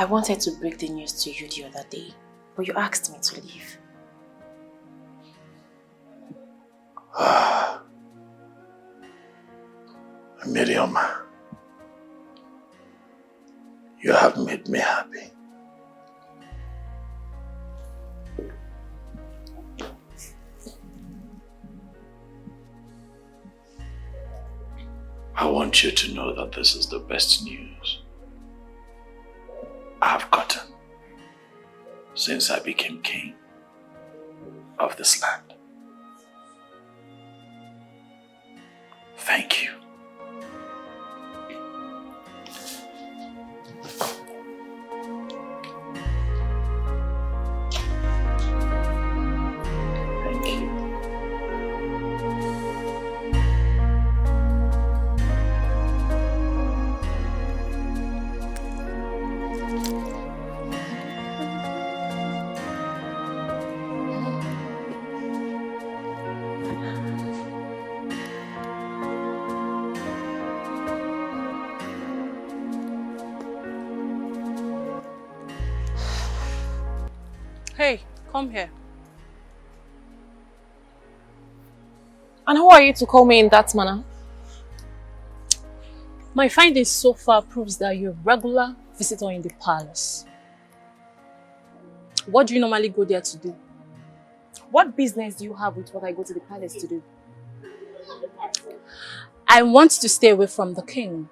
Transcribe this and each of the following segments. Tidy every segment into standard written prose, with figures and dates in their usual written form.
I wanted to break the news to you the other day, but you asked me to leave. Miriam, you have made me happy. I want you to know that this is the best news I've gotten since I became king of this land. Thank you. Hey, come here. And who are you to call me in that manner? My findings so far proves that you're a regular visitor in the palace. What do you normally go there to do? What business do you have with what I go to the palace to do? I want to stay away from the king.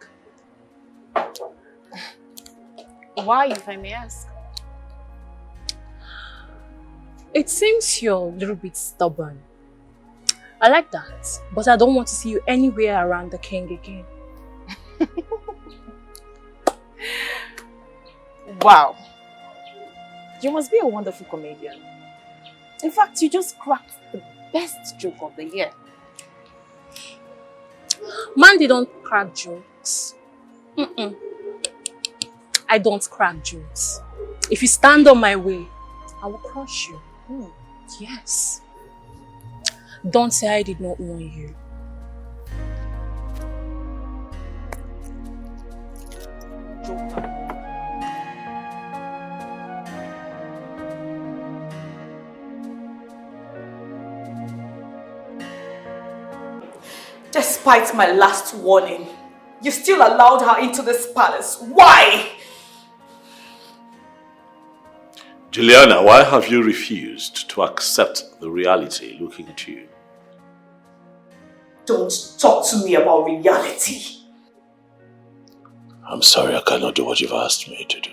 Why, if I may ask? It seems you're a little bit stubborn. I like that, but I don't want to see you anywhere around the king again. Wow. You must be a wonderful comedian. In fact, you just cracked the best joke of the year. Man, they don't crack jokes. I don't crack jokes. If you stand on my way, I will crush you. Yes. Don't say I did not warn you. Despite my last warning, you still allowed her into this palace. Why? Juliana, why have you refused to accept the reality looking at you? Don't talk to me about reality. I'm sorry, I cannot do what you've asked me to do.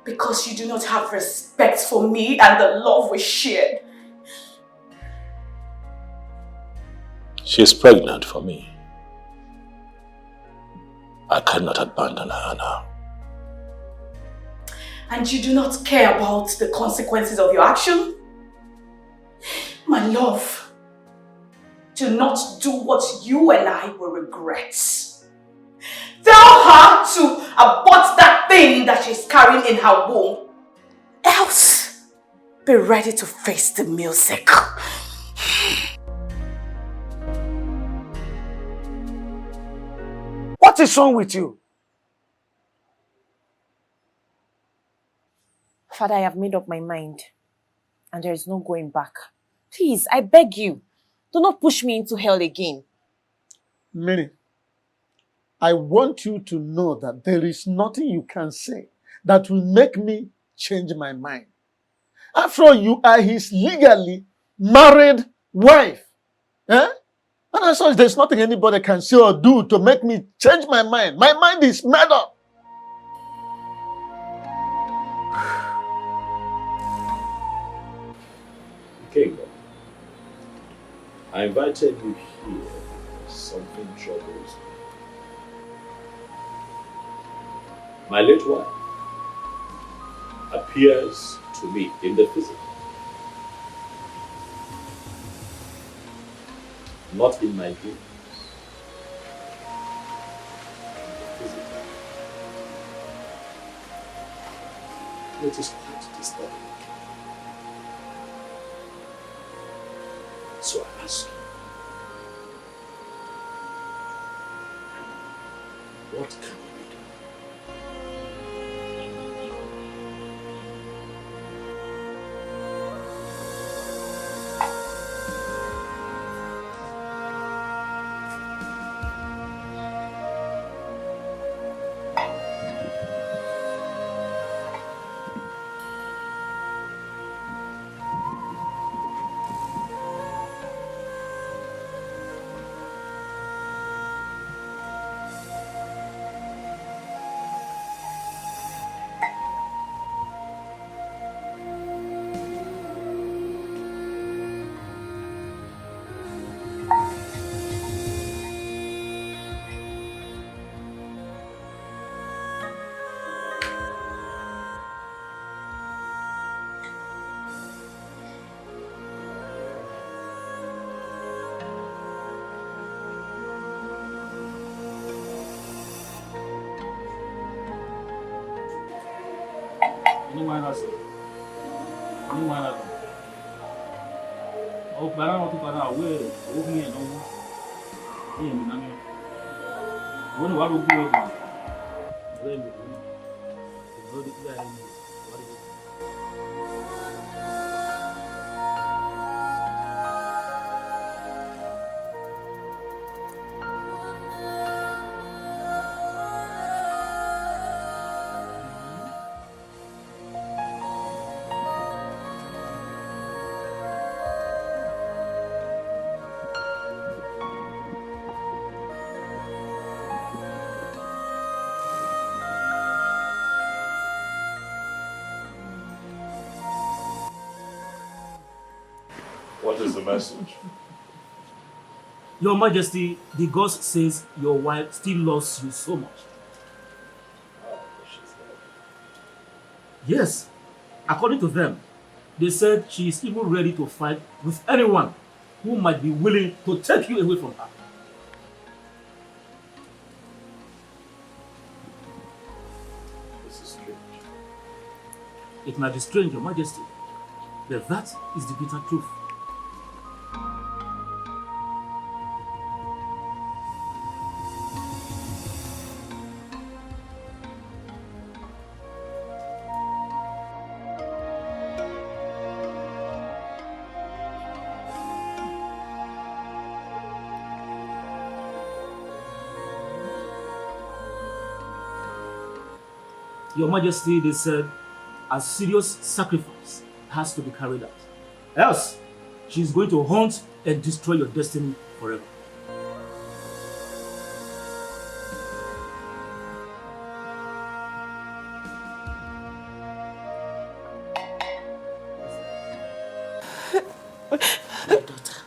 Because you do not have respect for me and the love we shared. She is pregnant for me. I cannot abandon her now. And you do not care about the consequences of your action? My love, do not do what you and I will regret. Tell her to abort that thing that she's carrying in her womb. Else, be ready to face the music. What is wrong with you? Father, I have made up my mind. And there is no going back. Please, I beg you, do not push me into hell again. Mary, I want you to know that there is nothing you can say that will make me change my mind. After all, you are his legally married wife. Eh? And as such, there's nothing anybody can say or do to make me change my mind. My mind is made up. King, I invited you here because something troubles me. My late wife appears to me in the physical, not in my dreams. Physical. It is quite disturbing. So I ask you, what can we do? Any one has it. Any one has it. Oh, but I don't want to find out where open here no more. Here, me, Nami. When what will be open? Where me? What is that? What is it? What is the message? Your Majesty, the ghost says your wife still loves you so much. Yes, according to them, they said she is even ready to fight with anyone who might be willing to take you away from her. This is strange. It might be strange, Your Majesty, but that is the bitter truth. Your Majesty, they said, a serious sacrifice has to be carried out. Else, she is going to haunt and destroy your destiny forever. My daughter,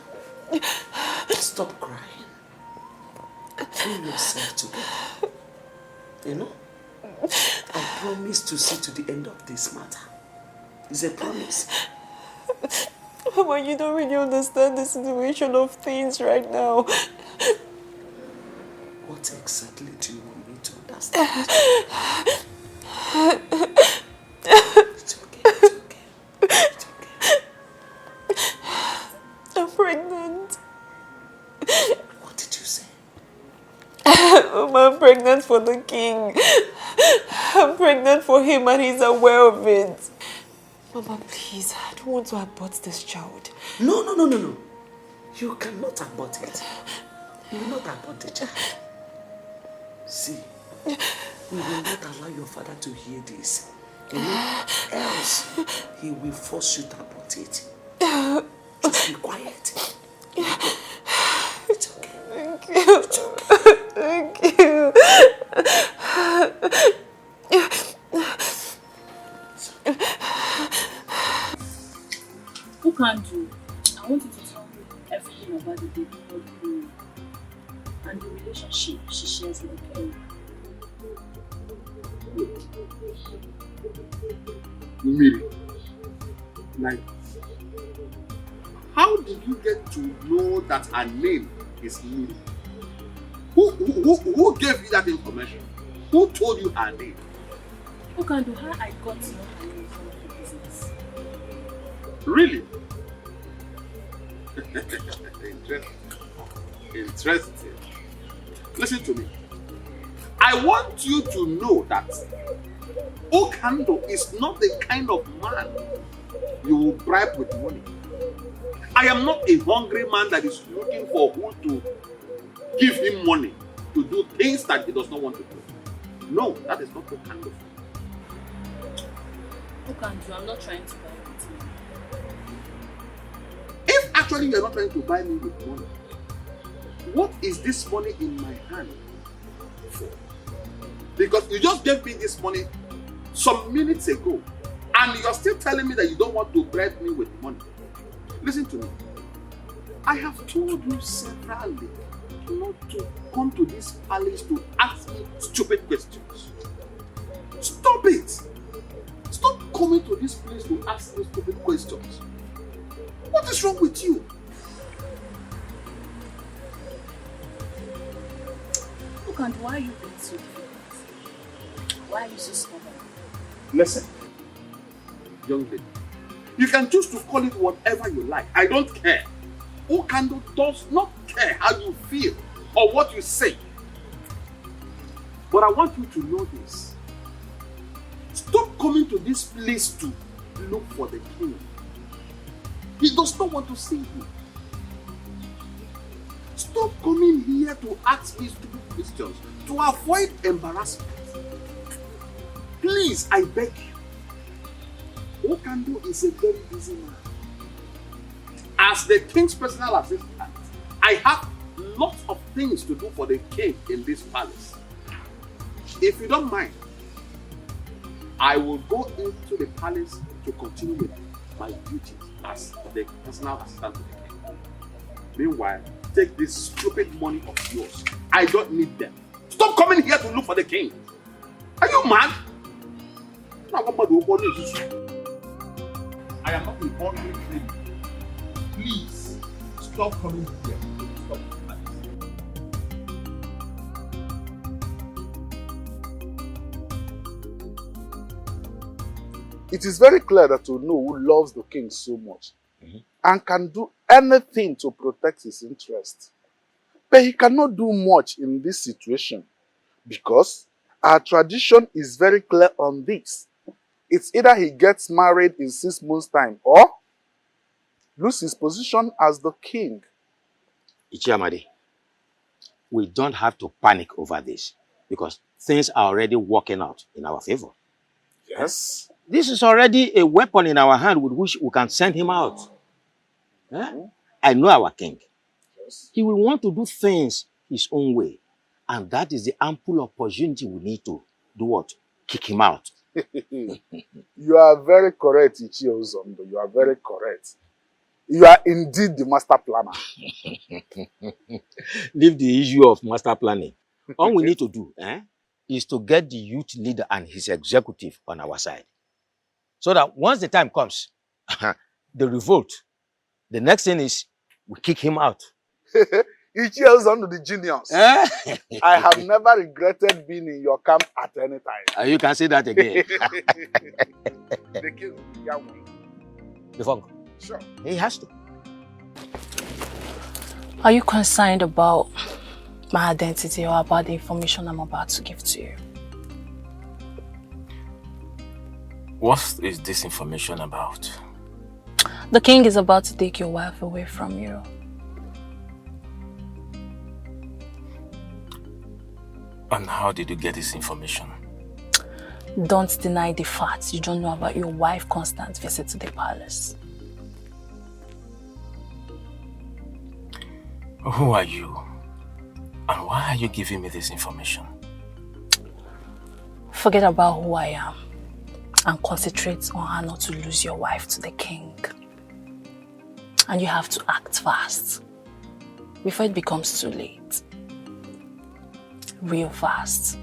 stop crying. Pull yourself together. You know? I promise to see to the end of this matter. It's a promise. Mama, you don't really understand the situation of things right now. What exactly do you want me to understand? It's okay, it's okay. It's okay. I'm pregnant. What did you say? Mama, I'm pregnant for the king. I'm pregnant for him and he's aware of it. Mama, please, I don't want to abort this child. No. You cannot abort it. You will not abort the child. See, we will not allow your father to hear this. You know, else he will force you to abort it. Just be quiet. It's okay. Thank you. It's okay. Thank you. Who can do? I want you to tell me everything about the baby girl and the relationship she shares with the king. Miri, like, how did you get to know that her name is Miri? Who gave you that information? Who told you her name? Who can do? How I got to know her name from the business? Really? Interesting. Listen to me. I want you to know that Okando is not the kind of man you will bribe with money. I am not a hungry man that is looking for who to give him money to do things that he does not want to do. No, that is not Okando. Who can do? I'm not trying to buy it. If actually you are not trying to buy me with money, what is this money in my hand for? Because you just gave me this money some minutes ago and you're still telling me that you don't want to bribe me with money. Listen to me. I have told you severally not to come to this palace to ask me stupid questions. Stop it! Stop coming to this place to ask me stupid questions. What is wrong with you? Look, and why are you being so difficult? Why are you so stubborn? Listen, young lady. You can choose to call it whatever you like. I don't care. Okando does not care how you feel or what you say. But I want you to know this. Stop coming to this place to look for the king. He does not want to see you. Stop coming here to ask me stupid questions to avoid embarrassment. Please, I beg you. Okando is a very busy man. As the king's personal assistant, I have lots of things to do for the king in this palace. If you don't mind, I will go into the palace to continue with my duties as the personal assistant to the king. Meanwhile, take this stupid money of yours. I don't need them. Stop coming here to look for the king. Are you mad? I am not a ordinary king. Please, stop coming here. Stop. It is very clear that Ono who loves the king so much and can do anything to protect his interest. But he cannot do much in this situation because our tradition is very clear on this. It's either he gets married in 6 months' time or lose his position as the king. Ichiamadi, we don't have to panic over this because things are already working out in our favor. Yes. This is already a weapon in our hand with which we can send him out. I know our king. Yes. He will want to do things his own way. And that is the ample opportunity we need to do what? Kick him out. You are very correct, Ichie Ozondo. You are very correct. You are indeed the master planner. Leave the issue of master planning. All we need to do is to get the youth leader and his executive on our side. So that once the time comes, the revolt, the next thing is we kick him out. Ichie Ozondo the genius. I have never regretted being in your camp at any time. You can say that again. The king, Yahweh. Before, sure. He has to. Are you concerned about my identity or about the information I'm about to give to you? What is this information about? The king is about to take your wife away from you. And how did you get this information? Don't deny the facts. You don't know about your wife Constance's visit to the palace. Who are you? And why are you giving me this information? Forget about who I am and concentrate on how not to lose your wife to the king. And you have to act fast before it becomes too late. Real fast.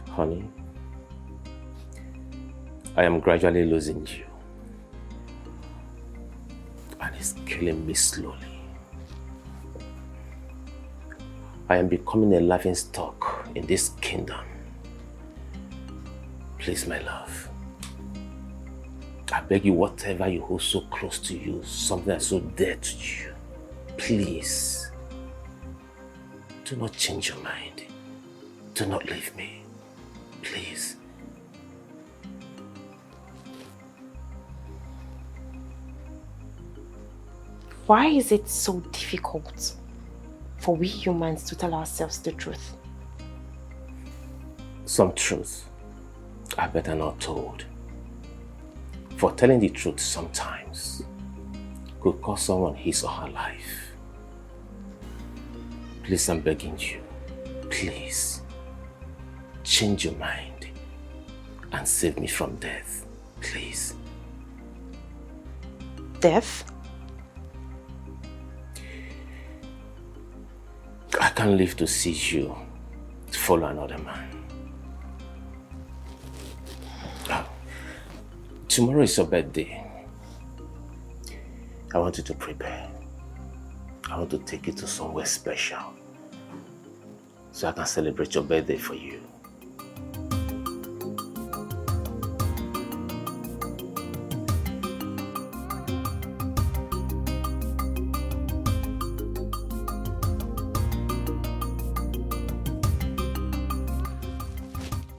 Honey, I am gradually losing you. And it's killing me slowly. I am becoming a laughing stock in this kingdom. Please, my love. I beg you, whatever you hold so close to you, something that's so dear to you, please, do not change your mind. Do not leave me. Please. Why is it so difficult for we humans to tell ourselves the truth? Some truths are better not told. For telling the truth sometimes could cost someone his or her life. Please, I'm begging you, please, change your mind and save me from death, please. Death? I can't live to see you follow another man. Tomorrow is your birthday. I want you to prepare. I want to take you to somewhere special so I can celebrate your birthday for you.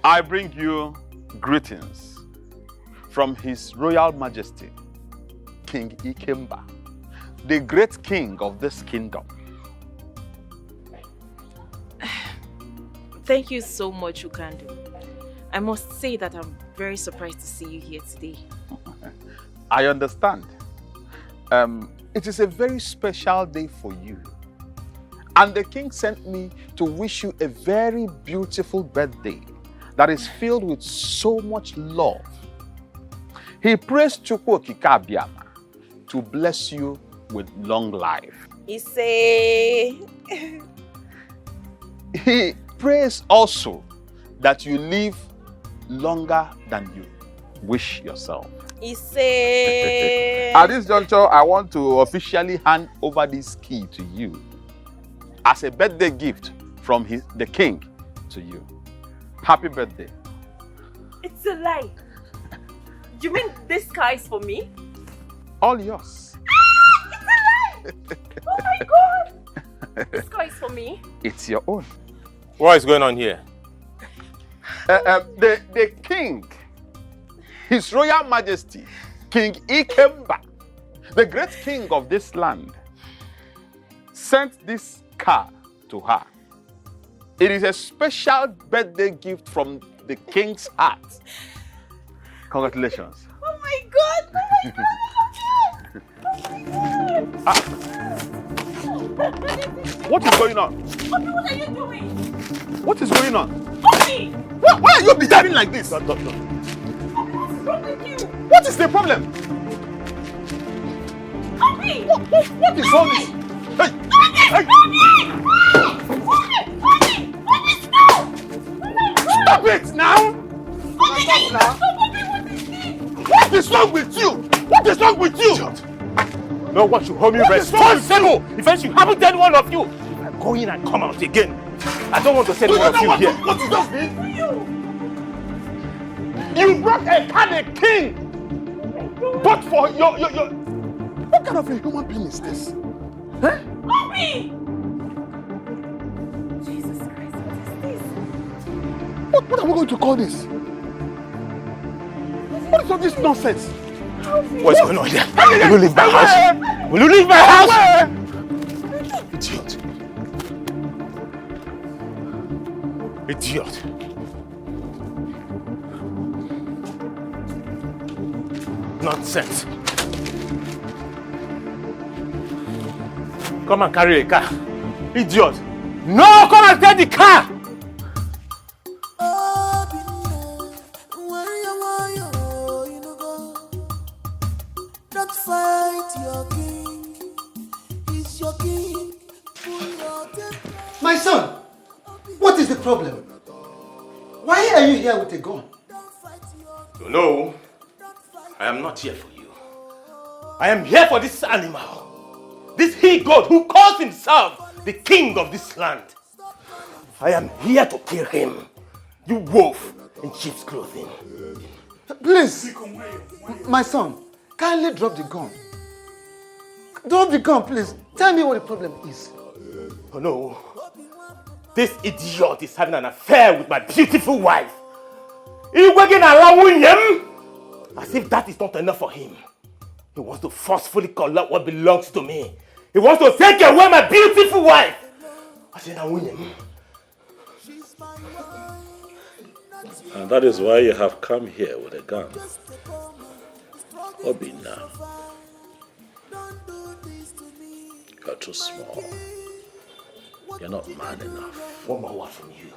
I bring you greetings from His Royal Majesty, King Ikemba, the great king of this kingdom. Thank you so much, Ukandu. I must say that I'm very surprised to see you here today. I understand. It is a very special day for you. And the king sent me to wish you a very beautiful birthday that is filled with so much love. He prays Chukwu Okike Abiama to bless you with long life. He prays also that you live longer than you wish yourself. At this juncture, I want to officially hand over this key to you as a birthday gift from the king to you. Happy birthday. It's a lie. You mean this car is for me? All yours. It's a lie! Oh my God! This car is for me? It's your own. What is going on here? The king, His Royal Majesty, King Ikemba, the great king of this land, sent this car to her. It is a special birthday gift from the king's heart. Congratulations. Oh my God! Oh my God! Oh my God! What is going on? Obi, what are you doing? What is going on? Obi! Why are you behaving like this? Obi, what's wrong with you? What is the problem? Obi! What is all this? Hey! Hey! Stop it now! What is wrong with you? What is wrong with you? No one should hold me responsible if anything happens to any one of you. I'm going and come out again. I don't want to say one of you here. What is this? You brought a kind of king, but for your. What kind of a human being is this? Huh? Obi! Jesus Christ, what is this? What are we going to call this? What is all this nonsense? What's going on here? Will you leave my house? Will you leave my house? Idiot. Idiot. Nonsense. Come and carry a car. Idiot. No, come and take the car. Don't fight your king. He's your king. My son, what is the problem? Why are you here with a gun? No, I am not here for you. I am here for this animal. This he-goat who calls himself the king of this land. I am here to kill him. You wolf in sheep's clothing. Please, my son, kindly drop the gun. Drop the gun, please. Tell me what the problem is. Oh no. This idiot is having an affair with my beautiful wife. He's working around him as if that is not enough for him. He wants to forcefully collect what belongs to me. He wants to take away my beautiful wife. I said, I win him. And that is why you have come here with a gun. Obi now. You're too small. You're not man enough. One more word from you.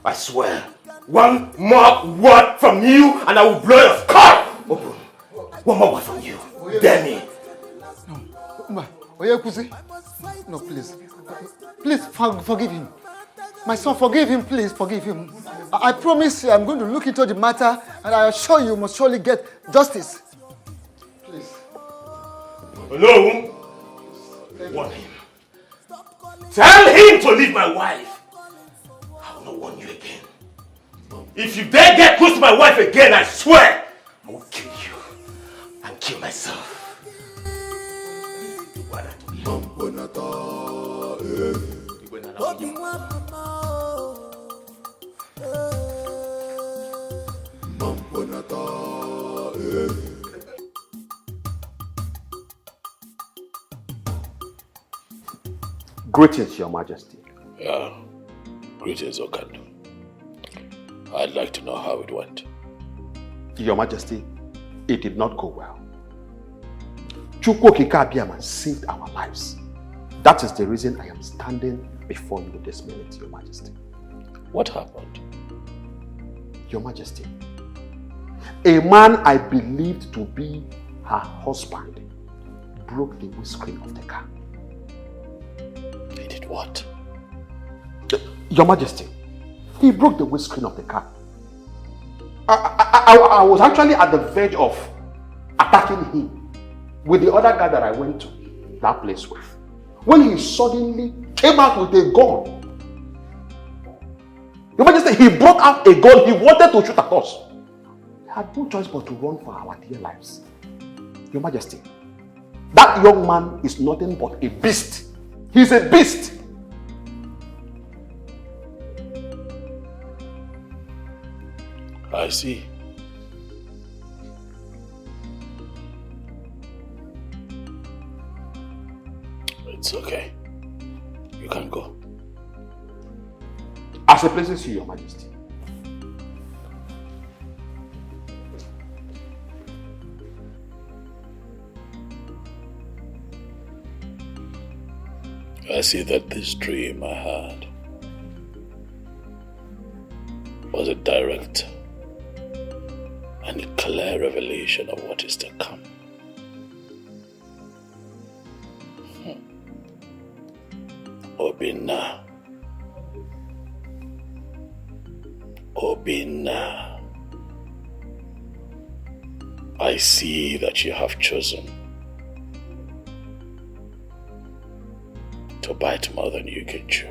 I swear. One more word from you and I will blow your skull open. One more word from you. Dare me. No, please. Please forgive him. My son, forgive him, please, forgive him. I promise you I'm going to look into the matter and I assure you must surely get justice. Please. No! Warn him. Tell him to leave my wife. I will not warn you again. If you dare get close to my wife again, I swear, I will kill you and kill myself. Greetings, Your Majesty. Yeah, greetings, Okandu. I'd like to know how it went. Your Majesty, it did not go well. Chukwokika Abiyama saved our lives. That is the reason I am standing before you this minute, Your Majesty. What happened? Your Majesty, a man I believed to be her husband broke the windscreen of the car. He did what? Your Majesty, he broke the windscreen of the car. I was actually at the verge of attacking him with the other guy that I went to that place with, when he suddenly came out with a gun. Your Majesty, he brought out a gun. He wanted to shoot at us. We had no choice but to run for our dear lives. Your Majesty, that young man is nothing but a beast. He's a beast. I see. It's okay. You can go. As it pleases you, Your Majesty. I see that this dream I had was a direct and clear revelation of what is to come. Obinna. Obinna. I see that you have chosen to bite more than you can chew.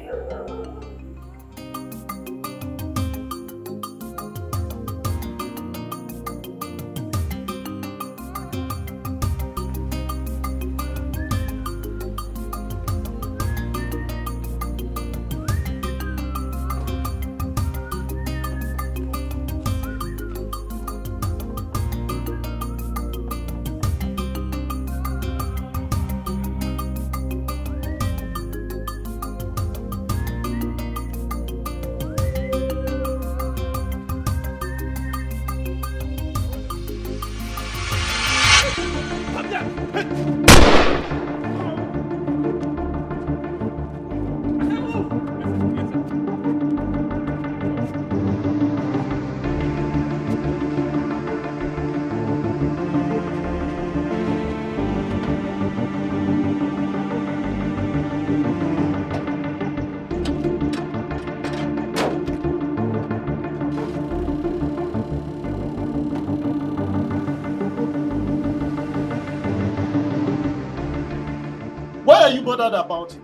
Why are you bothered about him?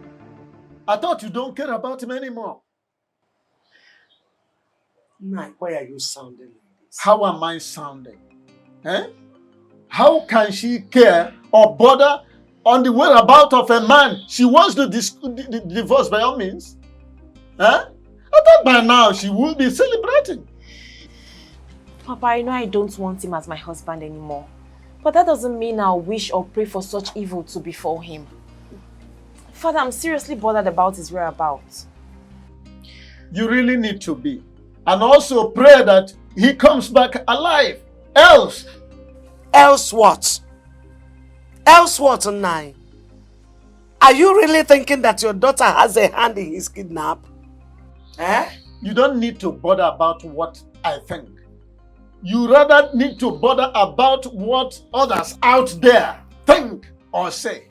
I thought you don't care about him anymore. Mike, why are you sounding like this? How am I sounding? Eh? How can she care or bother on the whereabouts of a man she wants to divorce by all means? Eh? I thought by now she would be celebrating. Papa, I know I don't want him as my husband anymore. But that doesn't mean I'll wish or pray for such evil to befall him. Father, I'm seriously bothered about his whereabouts. You really need to be. And also pray that he comes back alive. Else. Else what? Else what, Nai? Are you really thinking that your daughter has a hand in his kidnap? Eh? You don't need to bother about what I think. You rather need to bother about what others out there think or say.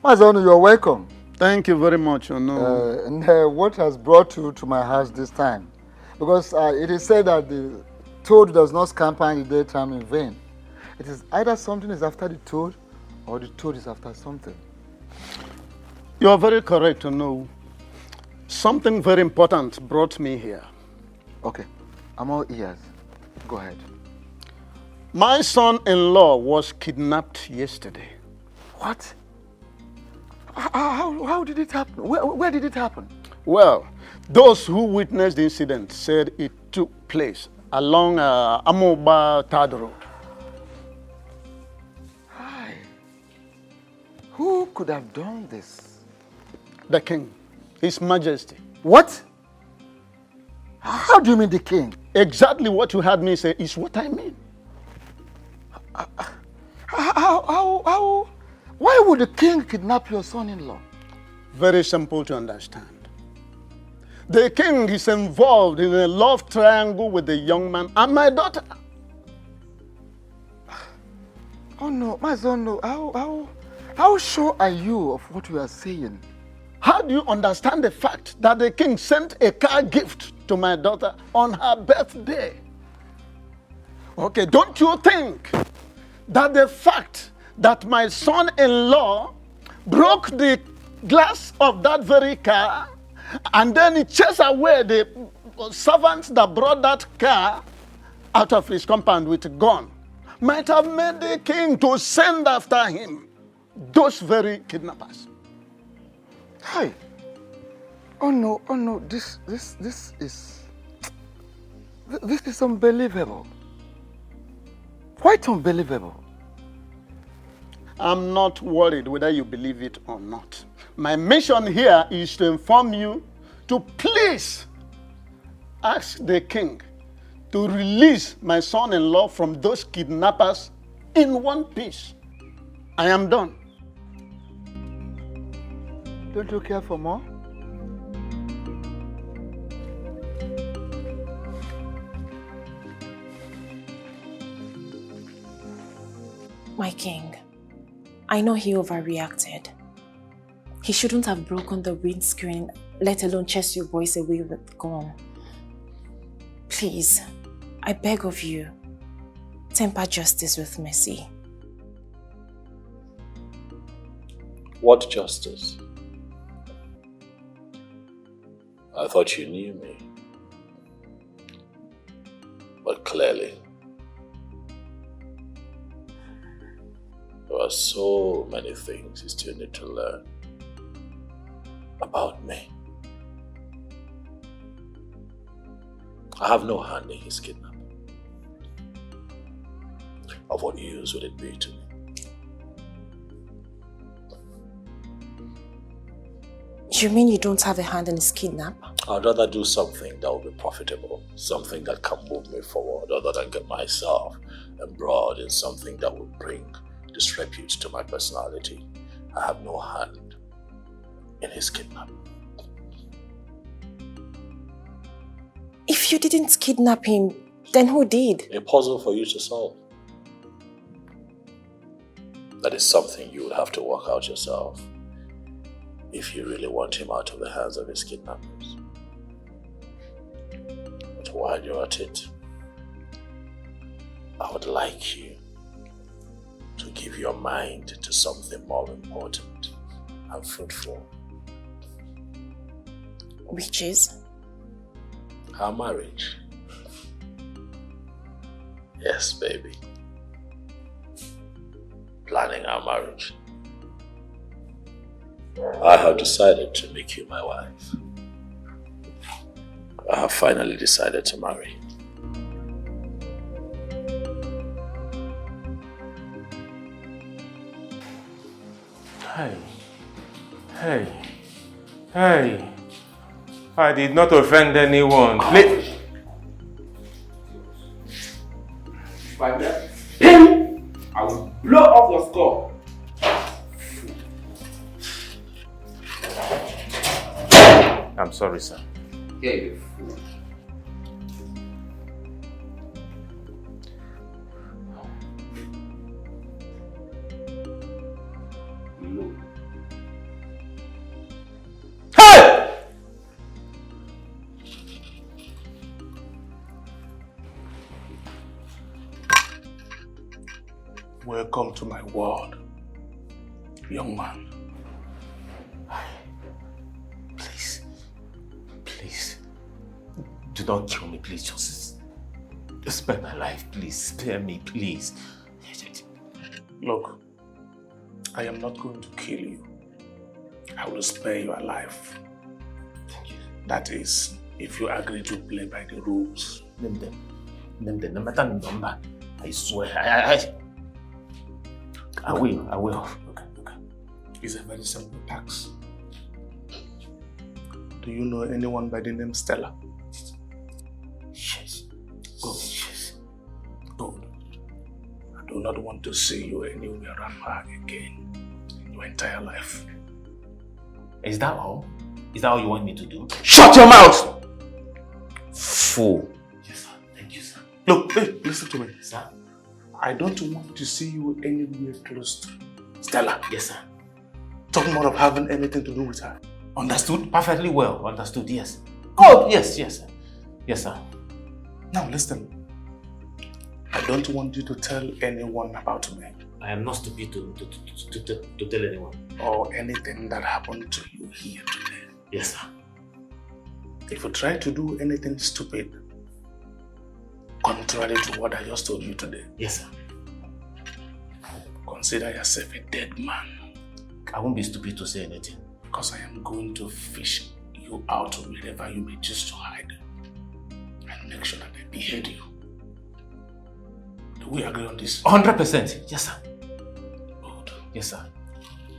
Mazonu, you're welcome. Thank you very much, Ono. And what has brought you to my house this time? Because it is said that the toad does not scamper in the daytime in vain. It is either something is after the toad or the toad is after something. You are very correct to know. Something very important brought me here. Okay, I'm all ears. Go ahead. My son-in-law was kidnapped yesterday. What? How did it happen? Where did it happen? Well, those who witnessed the incident said it took place along Amoba Third Road. Hi. Who could have done this? The king, His Majesty. What? How do you mean the king? Exactly what you heard me say is what I mean. Why would the king kidnap your son-in-law? Very simple to understand. The king is involved in a love triangle with the young man and my daughter. Oh no, my son, no. How sure are you of what you are saying? How do you understand the fact that the king sent a car gift to my daughter on her birthday? Okay, don't you think that the fact that my son-in-law broke the glass of that very car and then he chased away the servants that brought that car out of his compound with a gun might have made the king to send after him those very kidnappers? Hi. Oh no, this is unbelievable. Quite unbelievable. I'm not worried whether you believe it or not. My mission here is to inform you to please ask the king to release my son-in-law from those kidnappers in one piece. I am done. Don't you care for more? My king, I know he overreacted. He shouldn't have broken the windscreen, let alone chase your boys away with the gun. Please, I beg of you, temper justice with mercy. What justice? I thought you knew me. But clearly, there are so many things you still need to learn about me. I have no hand in his kidnapping. Of what use would it be to me? You mean you don't have a hand in his kidnap? I'd rather do something that will be profitable, something that can move me forward, other than get myself embroiled in something that would bring disrepute to my personality. I have no hand in his kidnapping. If you didn't kidnap him, then who did? A puzzle for you to solve. That is something you would have to work out yourself if you really want him out of the hands of his kidnappers. But while you're at it, I would like you to give your mind to something more important and fruitful. Which is? Our marriage. Yes, baby. Planning our marriage. I have decided to make you my wife. I have finally decided to marry. Hey. I did not offend anyone. Please. I will blow off your skull. I'm sorry, sir. Yeah, you fool. No. Welcome to my world, young man. Please. Please. Do not kill me, please. Just spare my life, please. Spare me, please. Look, I am not going to kill you. I will spare your life. Thank you. That is, if you agree to play by the rules. Name them. Name them. No matter the number. I swear. I will. Okay. It's a very simple task. Do you know anyone by the name Stella? Yes. Good. Yes. Good. I do not want to see you anywhere around her again in your entire life. Is that all? Is that all you want me to do? Shut your mouth! Fool. Yes, sir. Thank you, sir. Look, hey, listen to me. Sir? I don't want to see you anywhere close to Stella. Yes, sir. Talking more of having anything to do with her. Understood? Perfectly well. Understood, yes. Oh, yes, sir. Yes, sir. Now listen. I don't want you to tell anyone about me. I am not stupid to tell anyone. Or anything that happened to you here today. Yes, sir. If you try to do anything stupid, contrary to what I just told you today. Yes, sir. Consider yourself a dead man. I won't be stupid to say anything. Because I am going to fish you out wherever you may choose to hide. And make sure that I behead you. Do we agree on this? 100%. Yes, sir. Good. Yes, sir.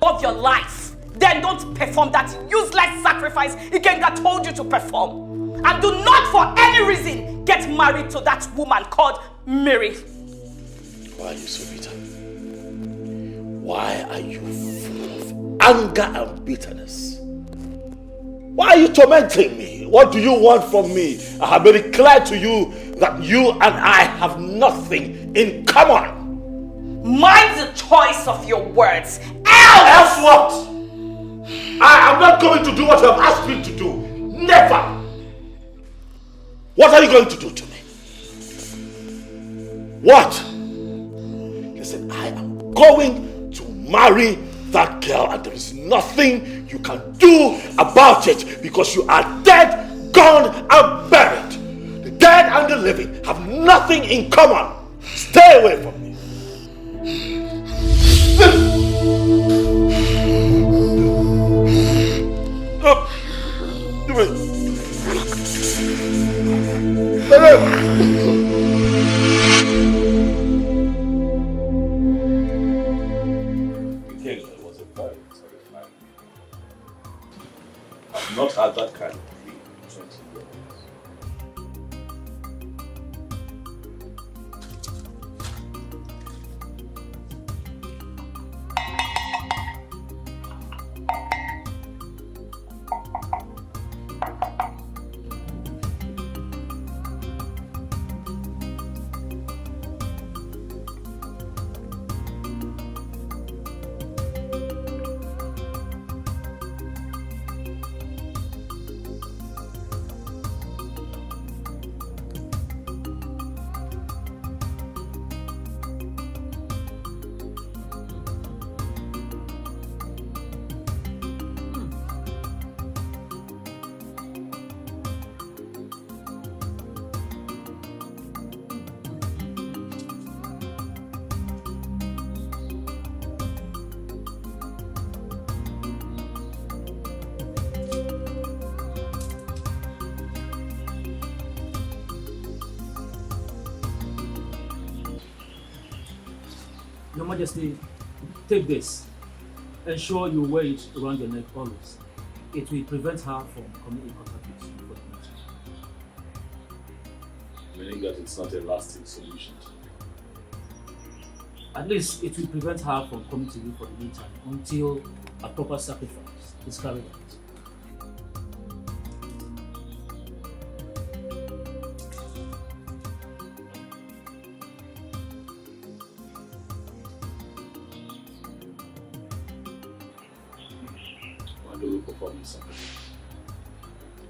Of your life, then don't perform that useless sacrifice Ikenga told you to perform. And do not for any reason get married to that woman called Mary. Why are you so bitter? Why are you full of anger and bitterness? Why are you tormenting me? What do you want from me? I have made it clear to you that you and I have nothing in common. Mind the choice of your words. Else what? I am not going to do what you have asked me to do. Never. What are you going to do to me? What? Listen, I am going to marry that girl and there is nothing you can do about it because you are dead, gone and buried. The dead and the living have nothing in common. Stay away from me. I've not had that kind of dream in 20 years. Your Majesty, take this. Ensure you wear it around your neck always. It will prevent her from coming in contact with you for the future. Meaning that it's not a lasting solution. At least it will prevent her from coming to you for the meantime until a proper sacrifice is carried out.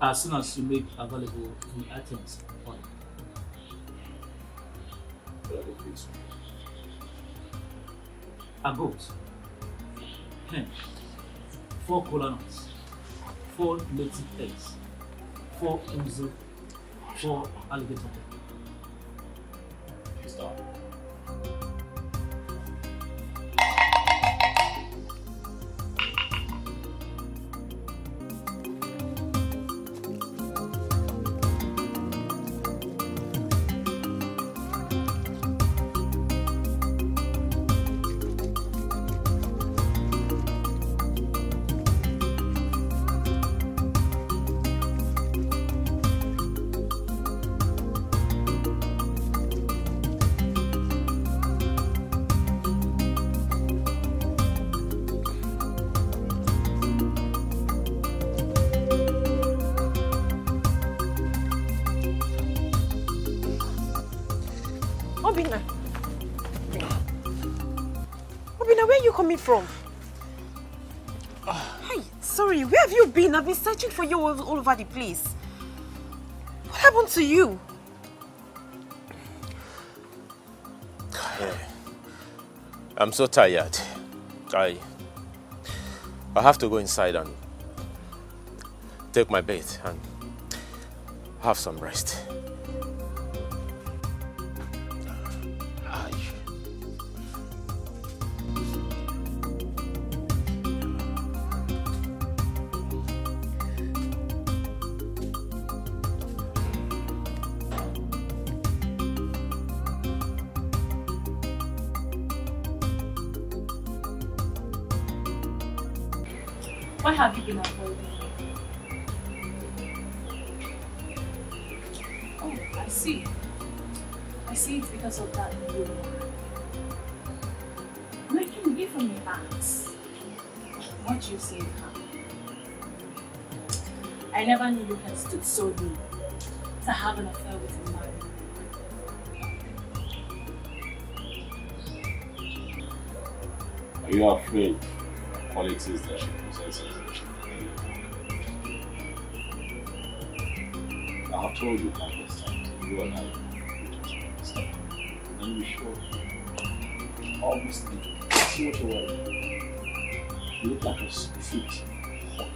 As soon as you make available the items on it. a goat, hen, 4 kola nuts, 4 native eggs, 4 uzu, 4 alligator. Stop. Obina, where are you coming from? Hey, sorry, where have you been? I've been searching for you all over the place. What happened to you? I'm so tired. I have to go inside and take my bath and have some rest. Why have you been avoiding me? Oh, I see. I see it's because of that rumor. Making give me thanks. What you say happened. I never knew you had stood so low to have an affair with a man. Are you afraid of qualities that she possesses? I have told you countless times, you and I just understand. And we sure almost see what you want. You look like a street hawk.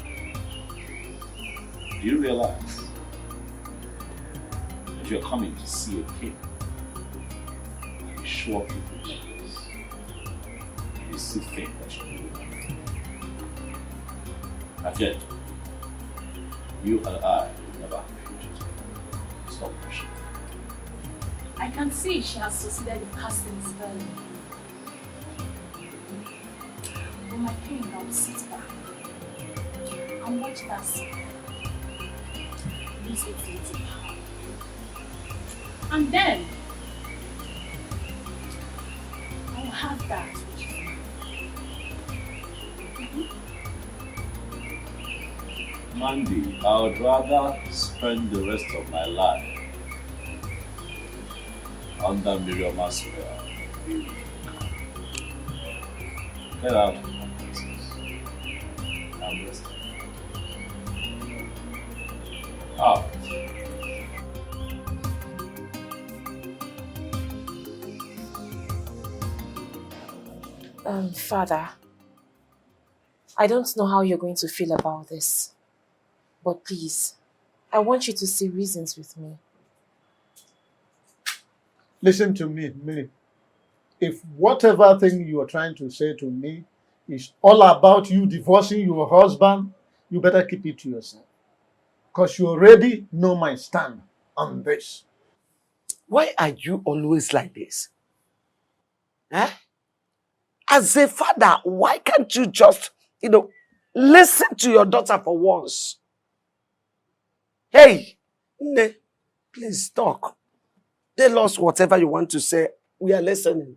Do you realize that you're coming to see a king? I'm sure people like this. You still think that you do that. And yet, you and I will never have a future together. Stop pushing. I can see she has succeeded in casting spell. But my king, I will sit back and watch that spell use its little power. And then I will have that which is mine. Mandy, I would rather spend the rest of my life under Miriam's spell. Get out of my presence. I'm resting. Out. Father, I don't know how you're going to feel about this. But please, I want you to see reasons with me. Listen to me, Millie. If whatever thing you are trying to say to me is all about you divorcing your husband, you better keep it to yourself. Because you already know my stand on this. Why are you always like this? Eh? As a father, why can't you just, listen to your daughter for once? Hey, Nne, please talk. Tell us whatever you want to say. We are listening.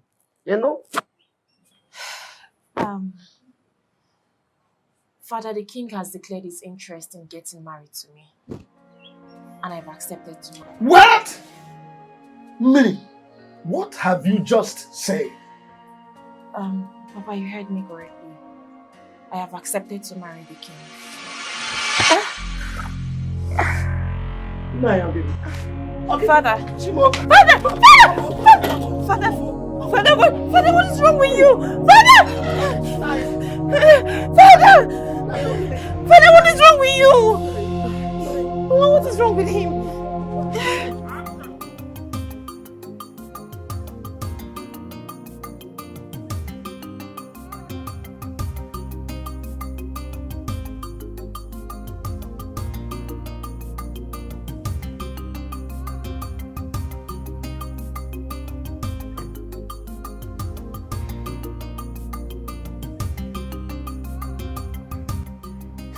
Father, the king has declared his interest in getting married to me. And I've accepted to marry. What? Millie, what have you just said? Papa, you heard me correctly. I have accepted to marry the king. Okay. Father! Chimo. Father! Father, what is wrong with you? Father! Father! Father, what is wrong with you? What is wrong with him?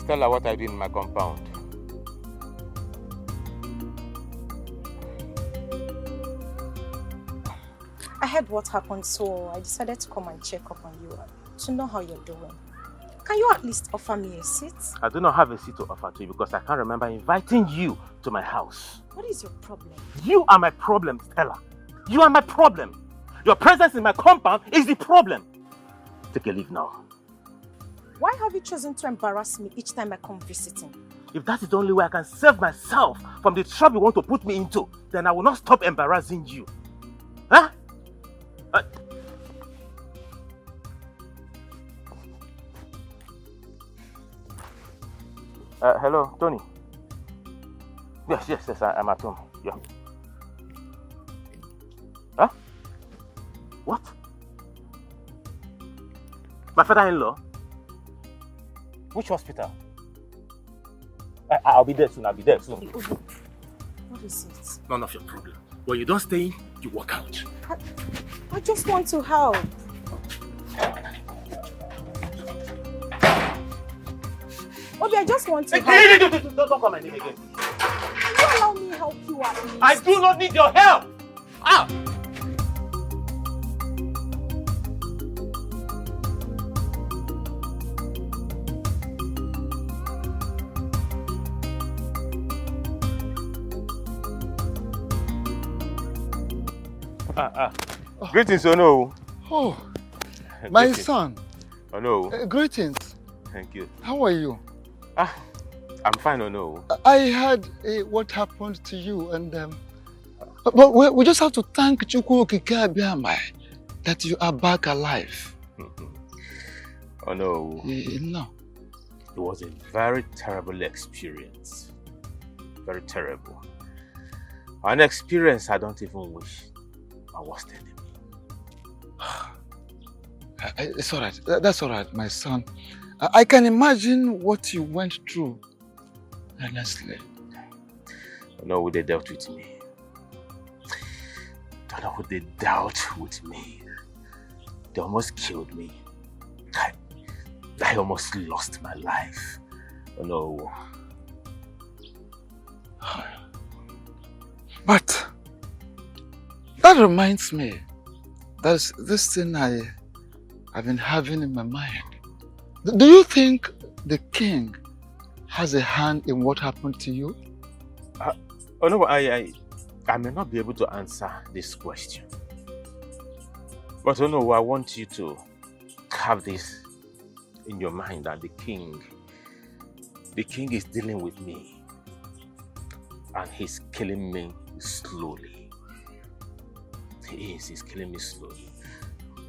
Tell her what I did in my compound. I heard what happened, so I decided to come and check up on you to know how you're doing. Can you at least offer me a seat? I do not have a seat to offer to you because I can't remember inviting you to my house. What is your problem? You are my problem, Stella. You are my problem. Your presence in my compound is the problem. Take a leave now. Why have you chosen to embarrass me each time I come visiting? If that is the only way I can save myself from the trouble you want to put me into, then I will not stop embarrassing you. Huh? Hello, Tony. Yes, I'm at home. Yeah. Huh? What? My father-in-law? Which hospital? I'll be there soon. What is it? None of your problem. When you don't stay in, you walk out. I just want to help. Obi, I just want to help. Don't call my name again. Can you allow me help you at least? I do not need your help! Ah! Greetings, Ono. Oh, my son. Ono. Greetings. Thank you. How are you? I'm fine, Ono. I heard what happened to you, and but we just have to thank Chukwu Okike Abiamai that you are back alive. Oh no. No. It was a very terrible experience. Very terrible. An experience I don't even wish my worst enemy. It's all right. That's all right, my son. I can imagine what you went through. Honestly. No, would they dealt with me? Don't know what they dealt with me. They almost killed me. I almost lost my life. Oh no. But that reminds me, there's this thing I've been having in my mind. Do you think the king has a hand in what happened to you? Oh no, I may not be able to answer this question. But oh no, I want you to have this in your mind that the king is dealing with me and he's killing me slowly. He's killing me slowly.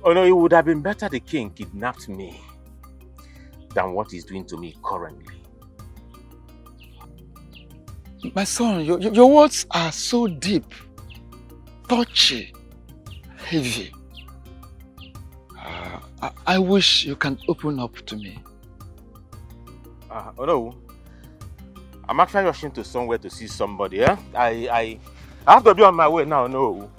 Oh no, it would have been better the king kidnapped me than what he's doing to me currently. My son, your words are so deep, touchy, heavy. I wish you can open up to me. Oh no, I'm actually rushing to somewhere to see somebody. I have to be on my way now. No.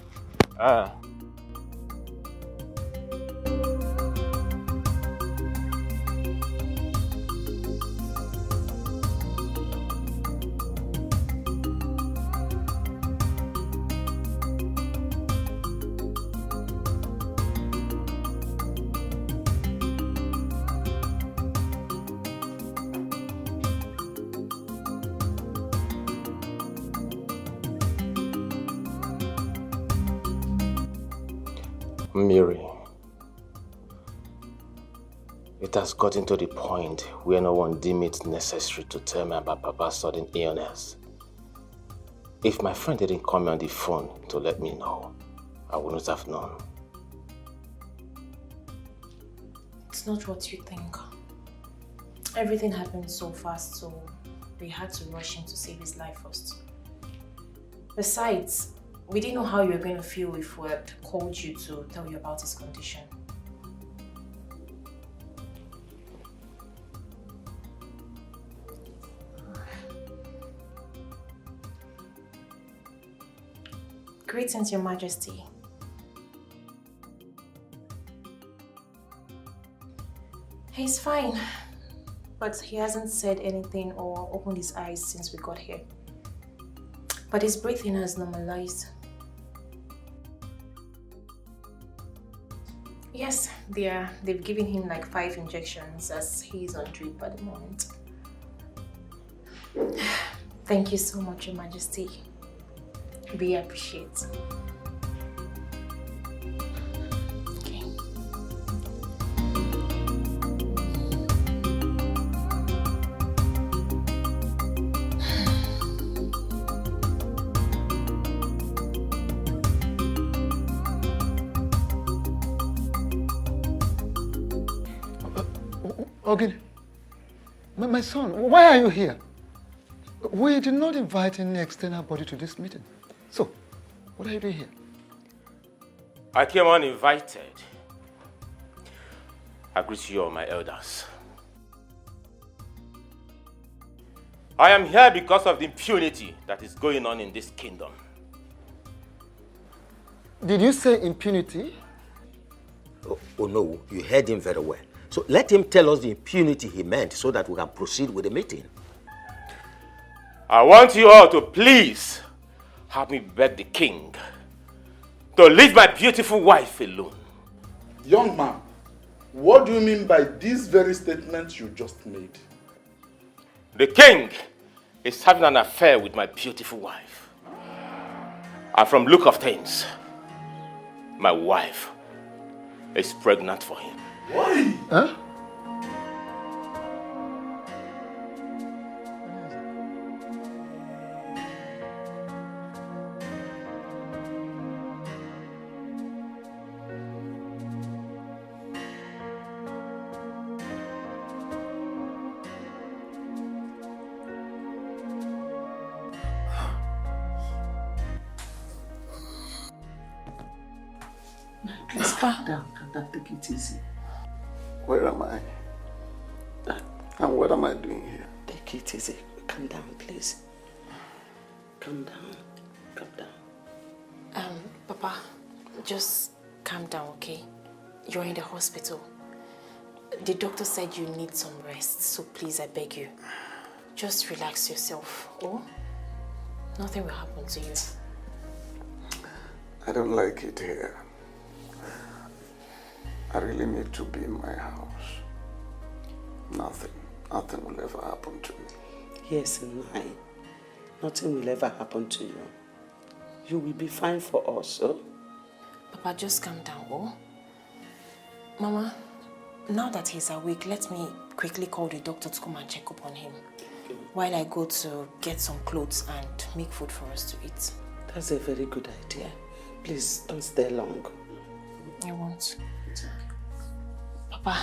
Mary, it has gotten to the point where no one deemed it necessary to tell me about Papa's sudden illness. If my friend didn't call me on the phone to let me know, I wouldn't have known. It's not what you think. Everything happened so fast, so we had to rush him to save his life first. Besides, we didn't know how you were going to feel if we had called you to tell you about his condition. Greetings, Your Majesty. He's fine, but he hasn't said anything or opened his eyes since we got here. But his breathing has normalized. Yes, they've given him like 5 injections as he's on drip at the moment. Thank you so much, Your Majesty. We appreciate. Okay. Okay. My son, why are you here? We did not invite any external body to this meeting. So, what are you doing here? I came uninvited. I greet you all, my elders. I am here because of the impunity that is going on in this kingdom. Did you say impunity? Oh no, you heard him very well. So let him tell us the impunity he meant so that we can proceed with the meeting. I want you all to please help me beg the king to leave my beautiful wife alone. Young man, what do you mean by this very statement you just made? The king is having an affair with my beautiful wife. And from look of things, my wife is pregnant for him. Why? Huh? Please calm down, take it easy. Where am I? And what am I doing here? Take it easy. Calm down, please. Calm down. Calm down. Papa, just calm down, okay? You're in the hospital. The doctor said you need some rest, so please, I beg you. Just relax yourself, oh? Nothing will happen to you. I don't like it here. I really need to be in my house. Nothing will ever happen to me. Yes, mine. Nothing will ever happen to you. You will be fine for us, oh? Papa, just calm down, oh? Mama, now that he's awake, let me quickly call the doctor to come and check up on him. While I go to get some clothes and make food for us to eat. That's a very good idea. Please, don't stay long. I won't. Papa,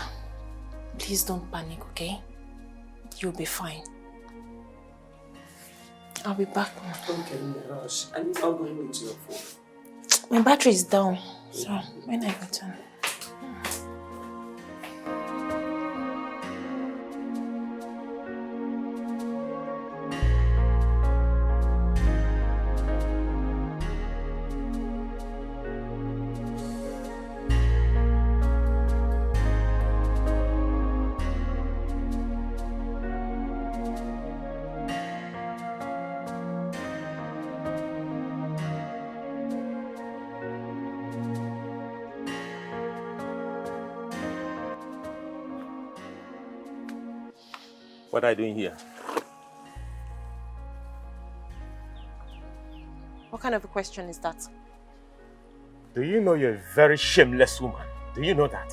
please don't panic, okay? You'll be fine. I'll be back. Don't get in a rush. I'm not going into your phone. My battery is down, so when I return. What are you doing here? What kind of a question is that? Do you know you're a very shameless woman? Do you know that?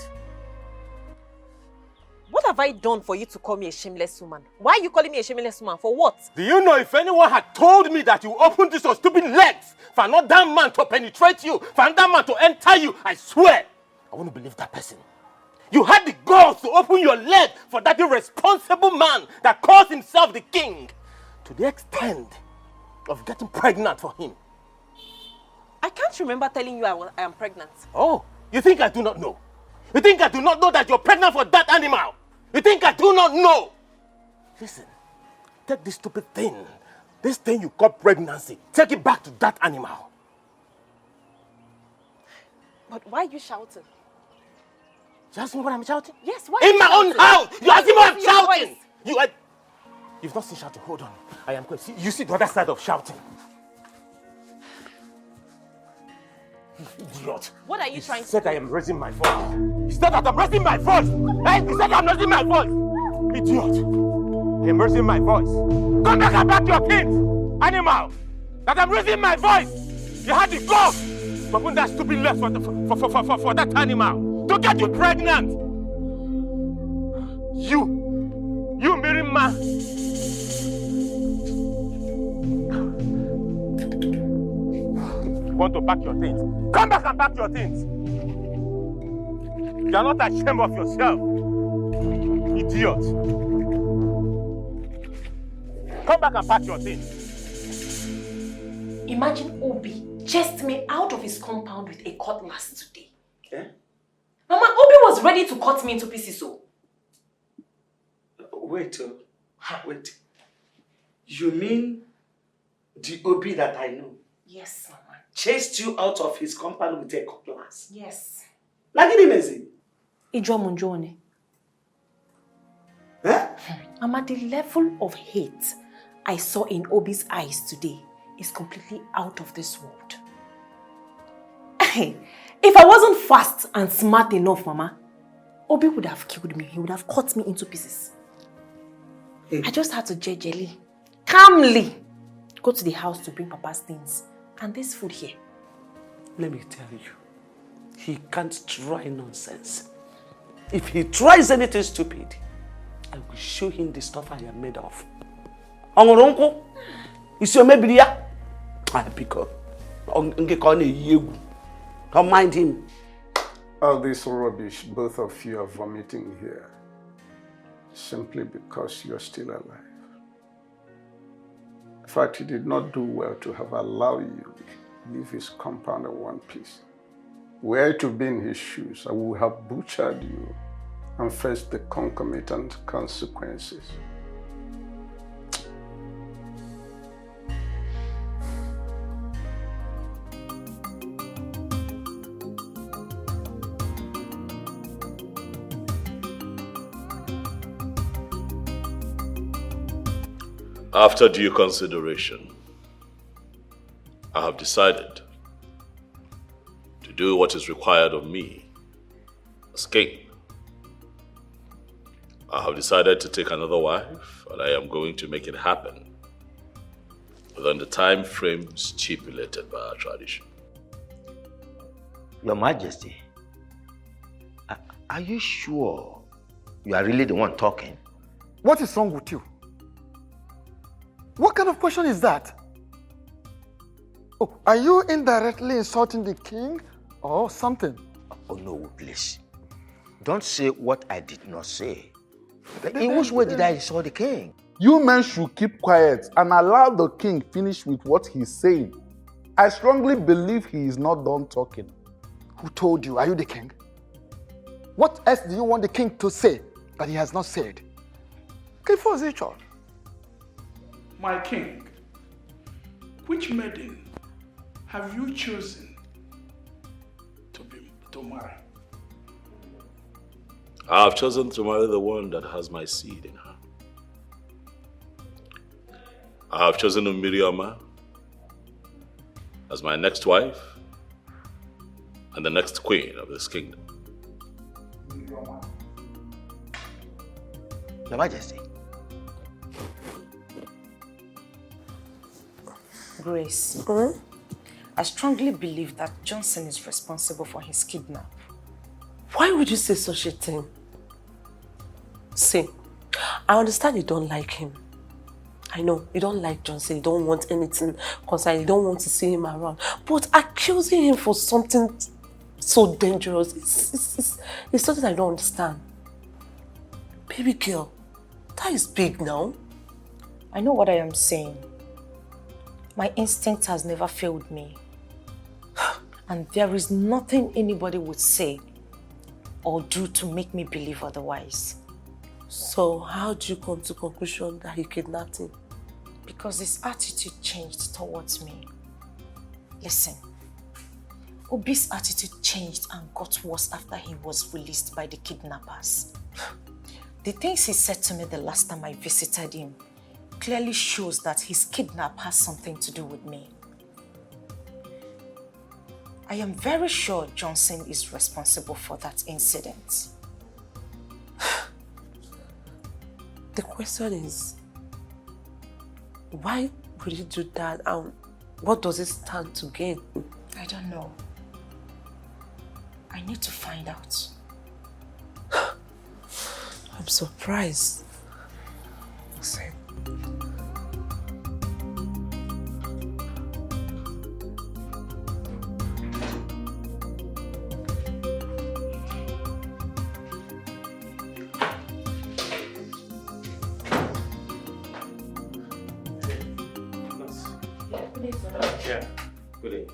What have I done for you to call me a shameless woman? Why are you calling me a shameless woman? For what? Do you know if anyone had told me that you opened this your stupid legs for another man to penetrate you, for another man to enter you, I swear, I wouldn't believe that person. You had the gall to open your leg for that irresponsible man that calls himself the king, to the extent of getting pregnant for him. I can't remember telling you I am pregnant. Oh, you think I do not know? You think I do not know that you're pregnant for that animal? You think I do not know? Listen, take this stupid thing, this thing you call pregnancy, take it back to that animal. But why are you shouting? You ask me what I'm shouting? Yes, why? In my own house! You ask me what I'm shouting! You've not seen shouting. Hold on. I am going. You see the other side of shouting. Idiot. What are you trying to do? He said I am raising my voice. He said that I'm raising my voice. Hey, he said I'm raising my voice. Idiot. I am raising my voice. Come back and back your kids. Animal. That I'm raising my voice. You had the gall to open that stupid leg for that animal. To get you pregnant. You Mirima. You want to pack your things? Come back and pack your things. You are not ashamed of yourself. Idiot. Come back and pack your things. Imagine Obi chased me out of his compound with a cutlass today. Eh? Mama, Obi was ready to cut me into pieces, so. Wait. You mean the Obi that I know? Yes, Mama. Chased you out of his compound with a cutlass? Yes. Lagini mezi? Ijuamunjone. Eh? Mama, the level of hate I saw in Obi's eyes today is completely out of this world. If I wasn't fast and smart enough, Mama, Obi would have killed me. He would have cut me into pieces. Hey. I just had to gingerly, calmly go to the house to bring Papa's things and this food here. Let me tell you, he can't try nonsense. If he tries anything stupid, I will show him the stuff I am made of. Ongoronko, is your maybe I pick up. Don't mind him. All this rubbish both of you are vomiting here, simply because you're still alive. In fact, he did not do well to have allowed you to leave his compound in one piece. Were to be in his shoes, I would have butchered you and faced the concomitant consequences. After due consideration, I have decided to do what is required of me as king. I have decided to take another wife, and I am going to make it happen within the time frame stipulated by our tradition. Your Majesty, are you sure you are really the one talking? What is wrong with you? What kind of question is that? Oh, are you indirectly insulting the king or something? Oh no, please. Don't say what I did not say. In which way did I insult the king? You men should keep quiet and allow the king finish with what he's saying. I strongly believe he is not done talking. Who told you? Are you the king? What else do you want the king to say that he has not said? My king, which maiden have you chosen to marry? I have chosen to marry the one that has my seed in her. I have chosen Miriama as my next wife and the next queen of this kingdom. Your Majesty. Grace, I strongly believe that Johnson is responsible for his kidnap. Why would you say such a thing? See, I understand you don't like him. I know, you don't like Johnson, you don't want anything concerning, you don't want to see him around. But accusing him for something so dangerous. It's something I don't understand. Baby girl, that is big now. I know what I am saying. My instinct has never failed me. And there is nothing anybody would say or do to make me believe otherwise. So how do you come to the conclusion that he kidnapped him? Because his attitude changed towards me. Listen, Obi's attitude changed and got worse after he was released by the kidnappers. The things he said to me the last time I visited him clearly shows that his kidnap has something to do with me. I am very sure Johnson is responsible for that incident. The question is, why would he do that and what does it stand to gain? I don't know. I need to find out. I'm surprised. Listen. Yeah, good day.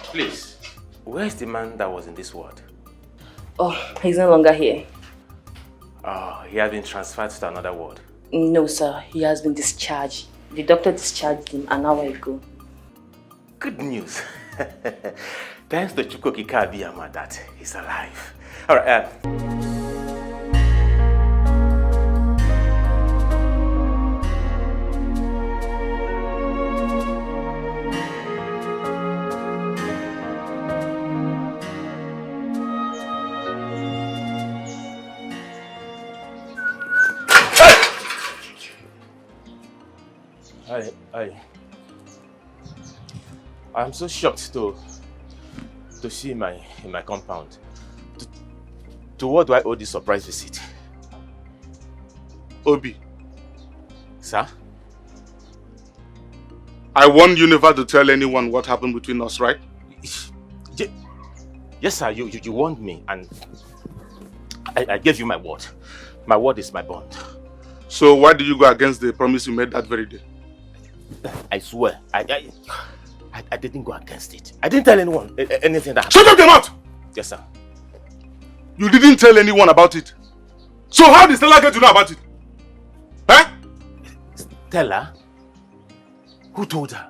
Please, where is the man that was in this ward? Oh, he's no longer here. He has been transferred to another ward. No, sir. He has been discharged. The doctor discharged him an hour ago. Good news. Thanks to Chukwuokike Abiyama that he's alive. All right. I'm so shocked to see him in my compound. To what do I owe this surprise visit? Obi. Sir? I warned you never to tell anyone what happened between us, right? Yes, sir. You warned me and I gave you my word. My word is my bond. So why did you go against the promise you made that very day? I swear, I didn't go against it. I didn't tell anyone anything that happened. Shut up your mouth! Yes, sir. You didn't tell anyone about it. So how did Stella get to know about it? Huh? Stella? Who told her?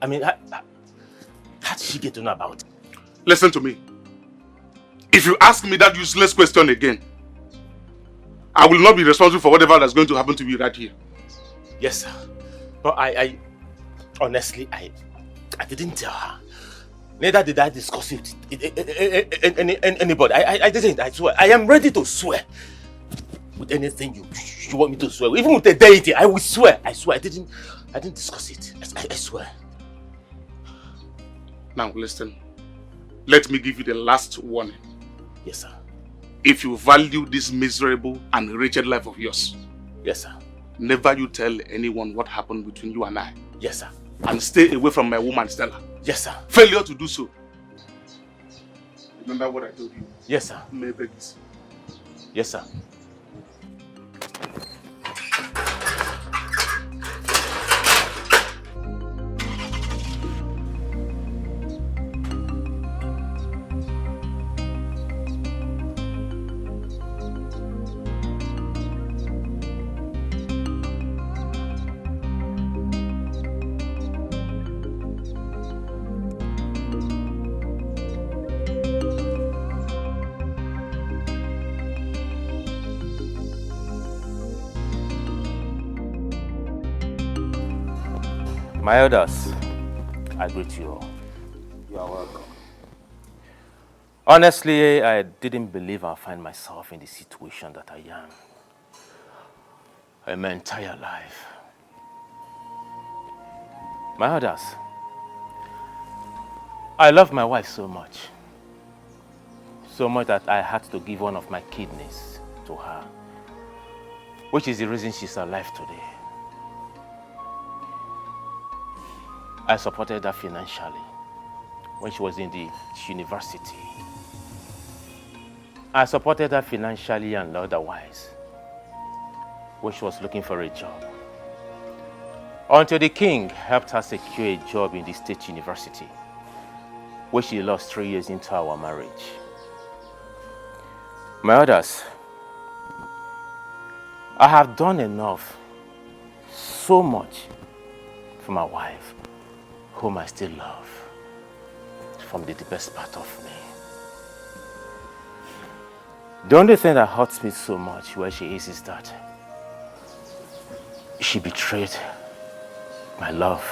I mean, how did she get to know about it? Listen to me. If you ask me that useless question again, I will not be responsible for whatever that's going to happen to me right here. Yes, sir. But I honestly, I didn't tell her. Neither did I discuss it with anybody. I didn't, I swear. I am ready to swear. With anything you want me to swear. Even with the deity, I will swear. I swear. I didn't discuss it. I swear. Now listen. Let me give you the last warning. Yes, sir. If you value this miserable and wretched life of yours. Yes, sir. Never you tell anyone what happened between you and I. Yes, sir. And stay away from my woman, Stella. Yes, sir. Failure to do so. Remember what I told you? Yes, sir. May beg this. Yes, sir. My elders, I greet you all. You are welcome. Honestly, I didn't believe I'll find myself in the situation that I am in my entire life. My elders, I love my wife so much. So much that I had to give one of my kidneys to her, which is the reason she's alive today. I supported her financially, when she was in the university. I supported her financially and otherwise when she was looking for a job. Until the king helped her secure a job in the state university, where she lost 3 years into our marriage. My others, I have done enough, so much, for my wife, whom I still love, from the deepest part of me. The only thing that hurts me so much where she is that she betrayed my love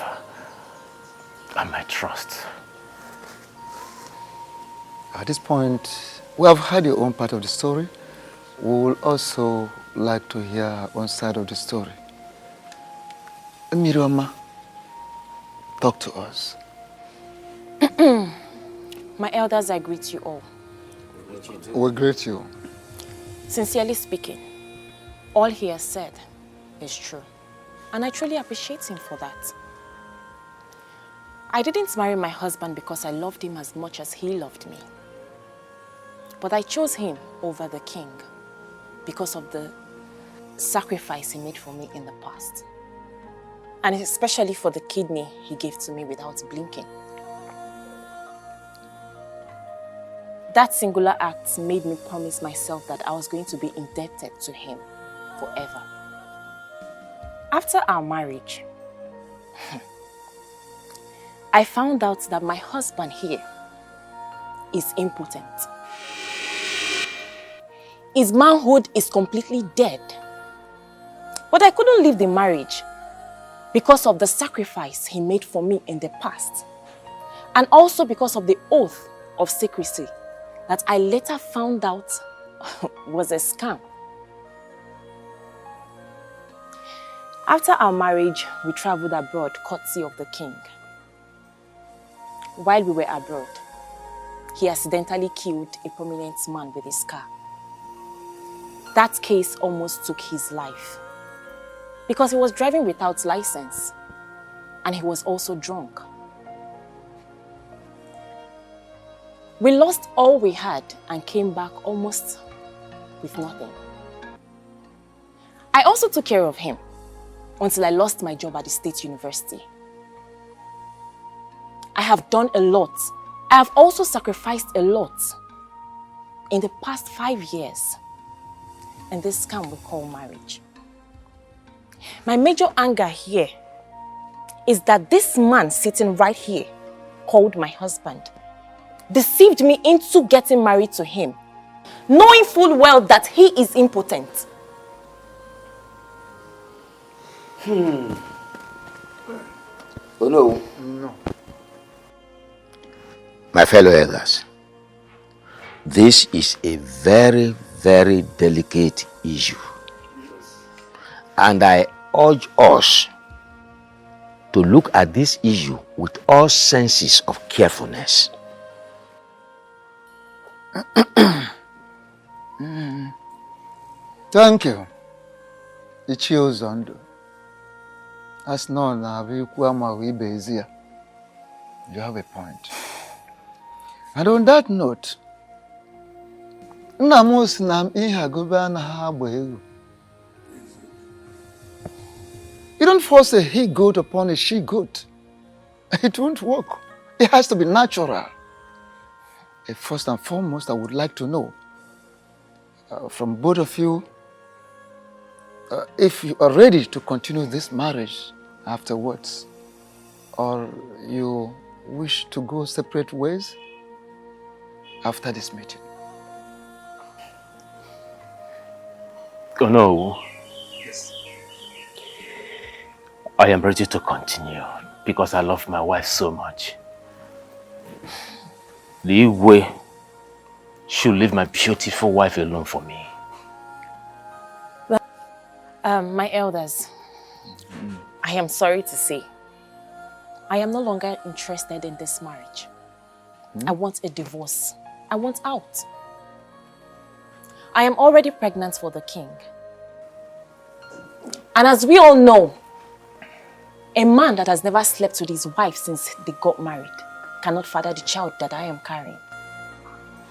and my trust. At this point, we have heard your own part of the story. We will also like to hear one side of the story. Miriama, talk to us. My elders, I greet you all. We greet you. Sincerely speaking, all he has said is true. And I truly appreciate him for that. I didn't marry my husband because I loved him as much as he loved me. But I chose him over the king because of the sacrifice he made for me in the past. And especially for the kidney he gave to me without blinking. That singular act made me promise myself that I was going to be indebted to him forever. After our marriage, I found out that my husband here is impotent. His manhood is completely dead. But I couldn't leave the marriage because of the sacrifice he made for me in the past. And also because of the oath of secrecy that I later found out was a scam. After our marriage, we traveled abroad courtesy of the king. While we were abroad, he accidentally killed a prominent man with his car. That case almost took his life because he was driving without license and he was also drunk. We lost all we had and came back almost with nothing. I also took care of him until I lost my job at the state university. I have done a lot. I have also sacrificed a lot in the past 5 years in this scam we call marriage. My major anger here is that this man sitting right here, called my husband, deceived me into getting married to him, knowing full well that he is impotent. Oh no. No. My fellow elders, this is a very, very delicate issue. And I urge us to look at this issue with all senses of carefulness. Thank you. Ichie Uzondo. As known, you have a point. And on that note, you don't force a he-goat upon a she-goat. It won't work. It has to be natural. First and foremost, I would like to know from both of you if you are ready to continue this marriage afterwards, or you wish to go separate ways after this meeting. Oh no. Yes. I am ready to continue because I love my wife so much. The way should leave my beautiful wife alone for me. My elders, I am sorry to say, I am no longer interested in this marriage. I want a divorce. I want out. I am already pregnant for the king. And as we all know, a man that has never slept with his wife since they got married cannot father the child that I am carrying.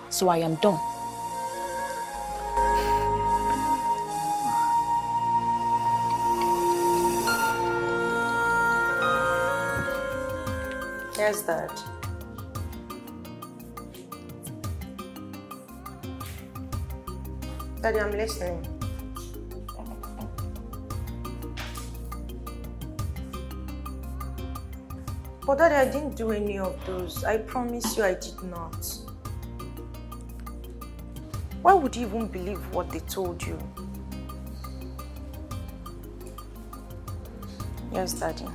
So I am done. Yes, Dad. Daddy, I'm listening. But Daddy, I didn't do any of those. I promise you I did not. Why would you even believe what they told you? Yes, Daddy.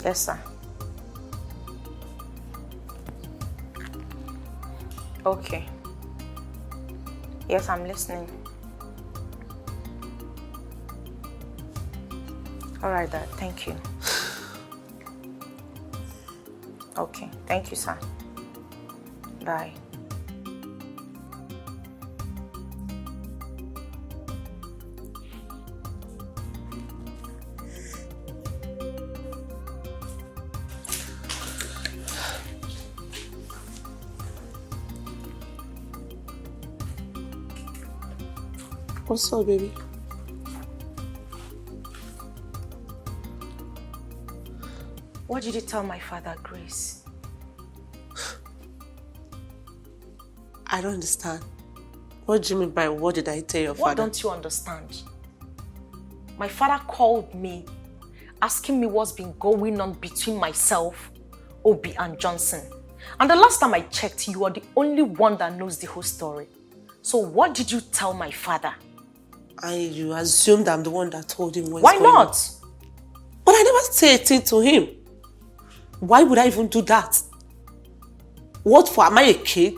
Yes, sir. Okay. Yes, I'm listening. All right, Dad. Thank you. Okay. Thank you, sir. Bye. What's up, baby? What did you tell my father, Grace? I don't understand. What do you mean by what did I tell your father? What don't you understand? My father called me, asking me what's been going on between myself, Obi, and Johnson. And the last time I checked, you are the only one that knows the whole story. So what did you tell my father? You assumed I'm the one that told him what's Why going on. not? But I never said a thing to him. Why would I even do that? What for? Am I a kid?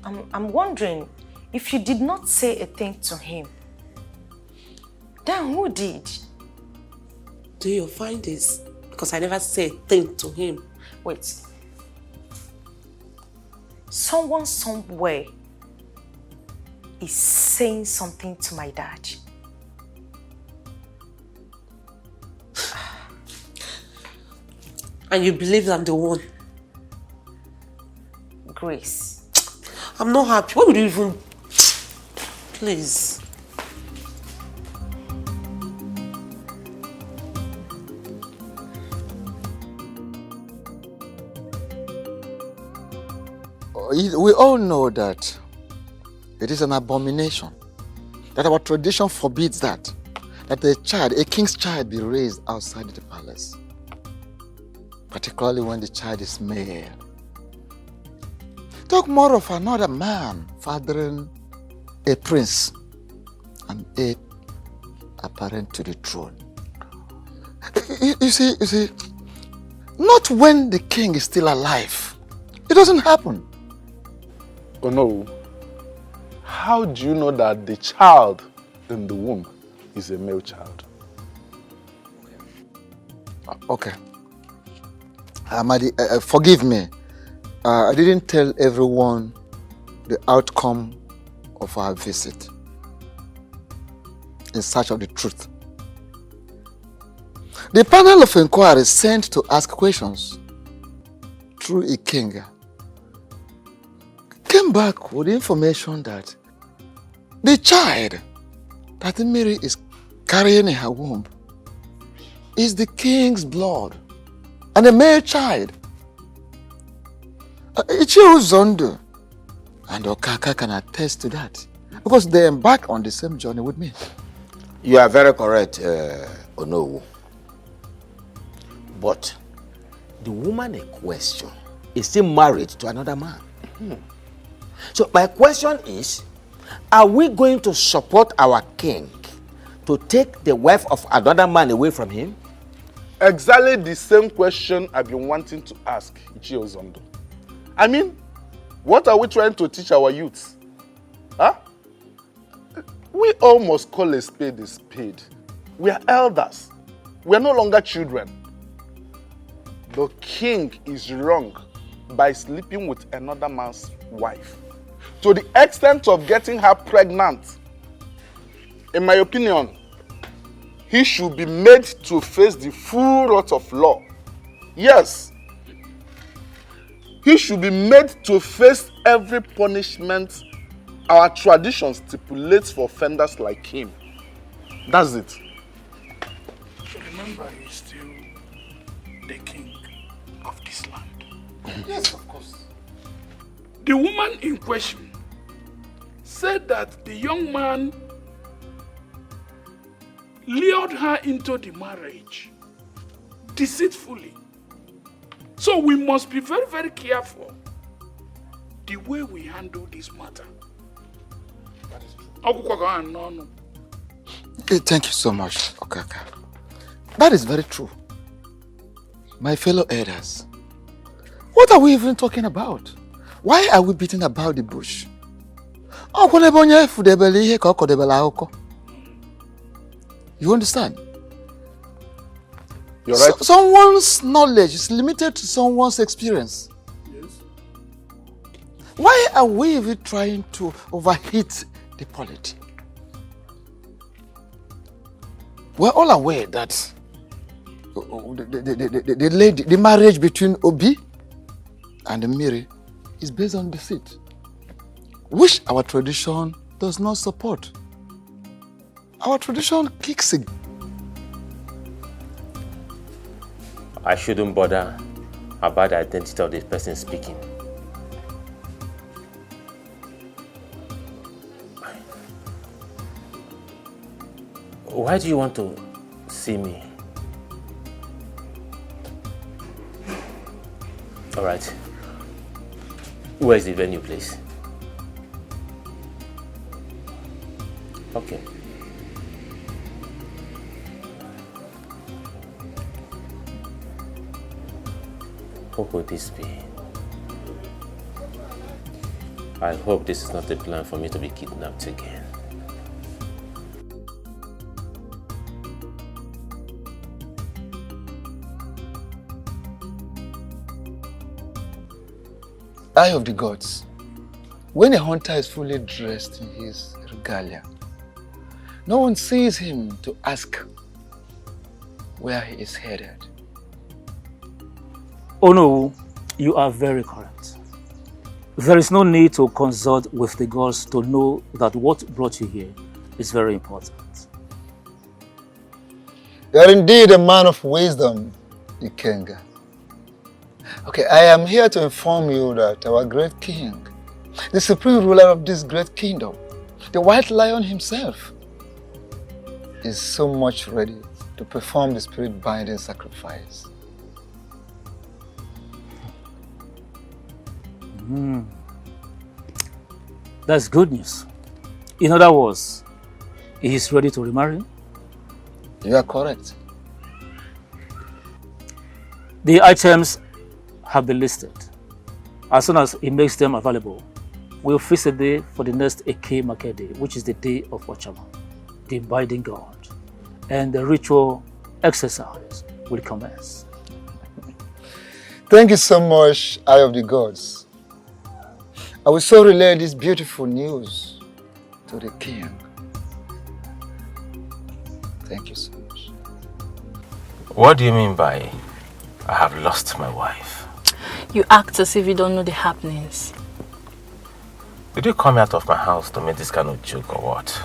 I'm wondering, if you did not say a thing to him, then who did? Do your findings, because I never said a thing to him. Wait. Someone somewhere is saying something to my dad. And you believe I'm the one? Grace. I'm not happy. Why would you even... Please. We all know that it is an abomination, that our tradition forbids that a king's child be raised outside the palace, particularly when the child is male. Talk more of another man fathering a prince and heir apparent to the throne. You see, not when the king is still alive. It doesn't happen. Oh no. How do you know that the child in the womb is a male child? Okay. Amadi, forgive me. I didn't tell everyone the outcome of our visit in search of the truth. The panel of inquiry sent to ask questions through a king came back with information that the child that Mary is carrying in her womb is the king's blood and a male child. Ichio Zondo and Okaka can attest to that because they embarked on the same journey with me. You are very correct, Onowu. But the woman in question is still married to another man. So my question is, are we going to support our king to take the wife of another man away from him? Exactly the same question I've been wanting to ask Ichio Zondo. I mean, what are we trying to teach our youths? Huh? We all must call a spade a spade. We are elders. We are no longer children. The king is wrong by sleeping with another man's wife. to the extent of getting her pregnant. In my opinion, he should be made to face the full wrath of law. Yes. He should be made to face every punishment our tradition stipulates for offenders like him. That's it. Remember, he's still the king of this land. Yes, of course. The woman in question said that the young man lured her into the marriage deceitfully. So we must be very, very careful the way we handle this matter. That is true. Thank you so much, Okaka. That is very true. My fellow elders, what are we even talking about? Why are we beating about the bush? You understand? You're right. Someone's knowledge is limited to someone's experience. Yes. Why are we even trying to overheat the polity? We're all aware that the marriage between Obi and Miri is based on deceit, which our tradition does not support. Our tradition kicks it. I shouldn't bother about the identity of the person speaking. Why do you want to see me? All right. Where is the venue, please? Okay. What would this be? I hope this is not a plan for me to be kidnapped again. Eye of the gods. When a hunter is fully dressed in his regalia, no one sees him to ask where he is headed. Oh no, you are very correct. There is no need to consult with the gods to know that what brought you here is very important. You are indeed a man of wisdom, Ikenga. Okay, I am here to inform you that our great king, the supreme ruler of this great kingdom, the white lion himself, is so much ready to perform the spirit binding sacrifice. That's good news. In other words, he is ready to remarry? You are correct. The items have been listed. As soon as he makes them available, we'll fix a day for the next Eke Market Day, which is the day of Ochama, the binding god, and the ritual exercise will commence. Thank you so much, Eye of the Gods. I will so relay this beautiful news to the king. Thank you so much. What do you mean by I have lost my wife? You act as if you don't know the happenings. Did you come out of my house to make this kind of joke or what?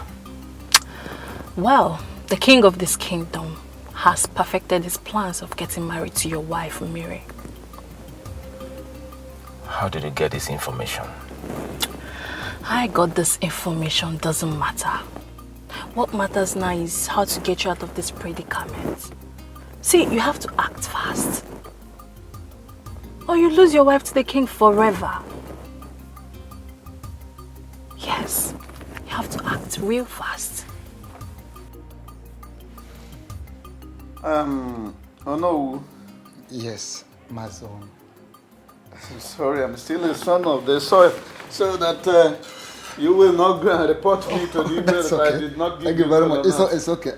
Well, the king of this kingdom has perfected his plans of getting married to your wife, Miri. How did you get this information? I got this information doesn't matter. What matters now is how to get you out of this predicament. See, you have to act fast, or you lose your wife to the king forever. Yes, you have to act real fast. Oh no. Yes, my son. I'm sorry, I'm still a son of the soil, so that you will not go and report me to the email that I did not give Thank you very much. It's It's okay.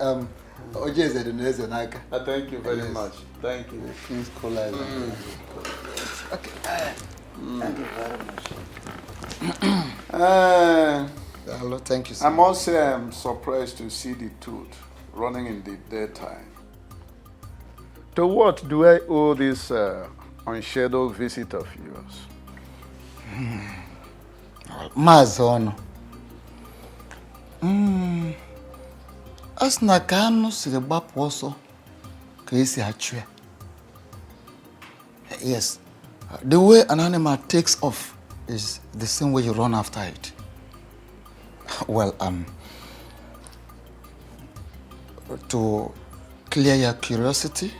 thank you very much. Thank you. King's Collide. Okay. Thank you very much. Hello, thank you, sir. I must say I'm surprised to see the tooth running in the daytime. To what do I owe this unscheduled visit of yours? Mazono. Asna kanu siri gbapu ọsọ ka esi achụ ya. Yes, the way an animal takes off is the same way you run after it. Well, to clear your curiosity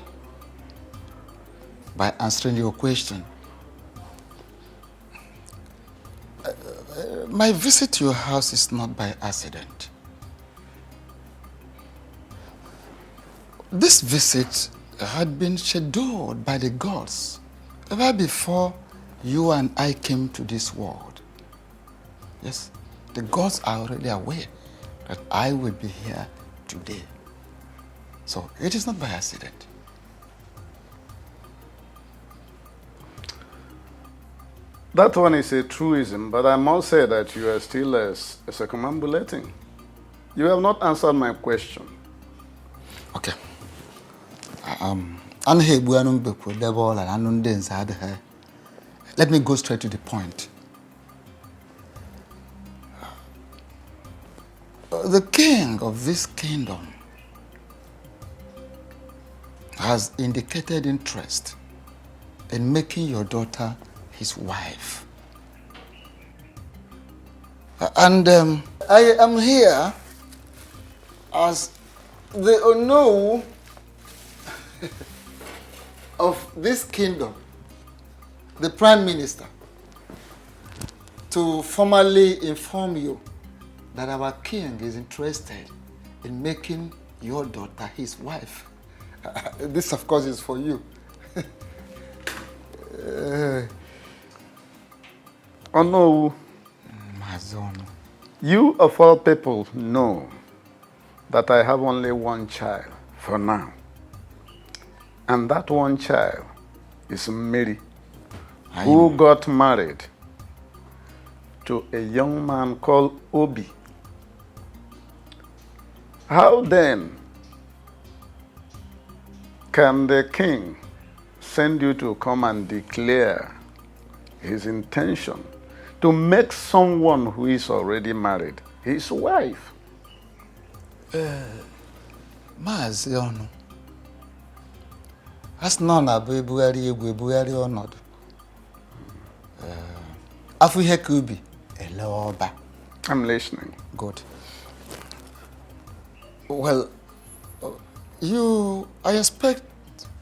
by answering your question, my visit to your house is not by accident. This visit had been scheduled by the gods ever before you and I came to this world. Yes, the gods are already aware that I will be here today. So it is not by accident. That one is a truism, but I must say that you are still circumambulating. You have not answered my question. Okay. Let me go straight to the point. The king of this kingdom has indicated interest in making your daughter his wife. And I am here as the Ono of this kingdom, the Prime Minister, to formally inform you that our king is interested in making your daughter his wife. This, of course, is for you. Ono, you of all people know that I have only one child for now. And that one child is Mary, who got married to a young man called Obi. How then can the king send you to come and declare his intention to make someone who is already married his wife? Maazị Ọnụ, asị na ọ na-abụ ebugharị egwu ebugharị ọnọdụ. Afọ ihe ka ubi ele ọba. I'm listening. Good. Well, I expect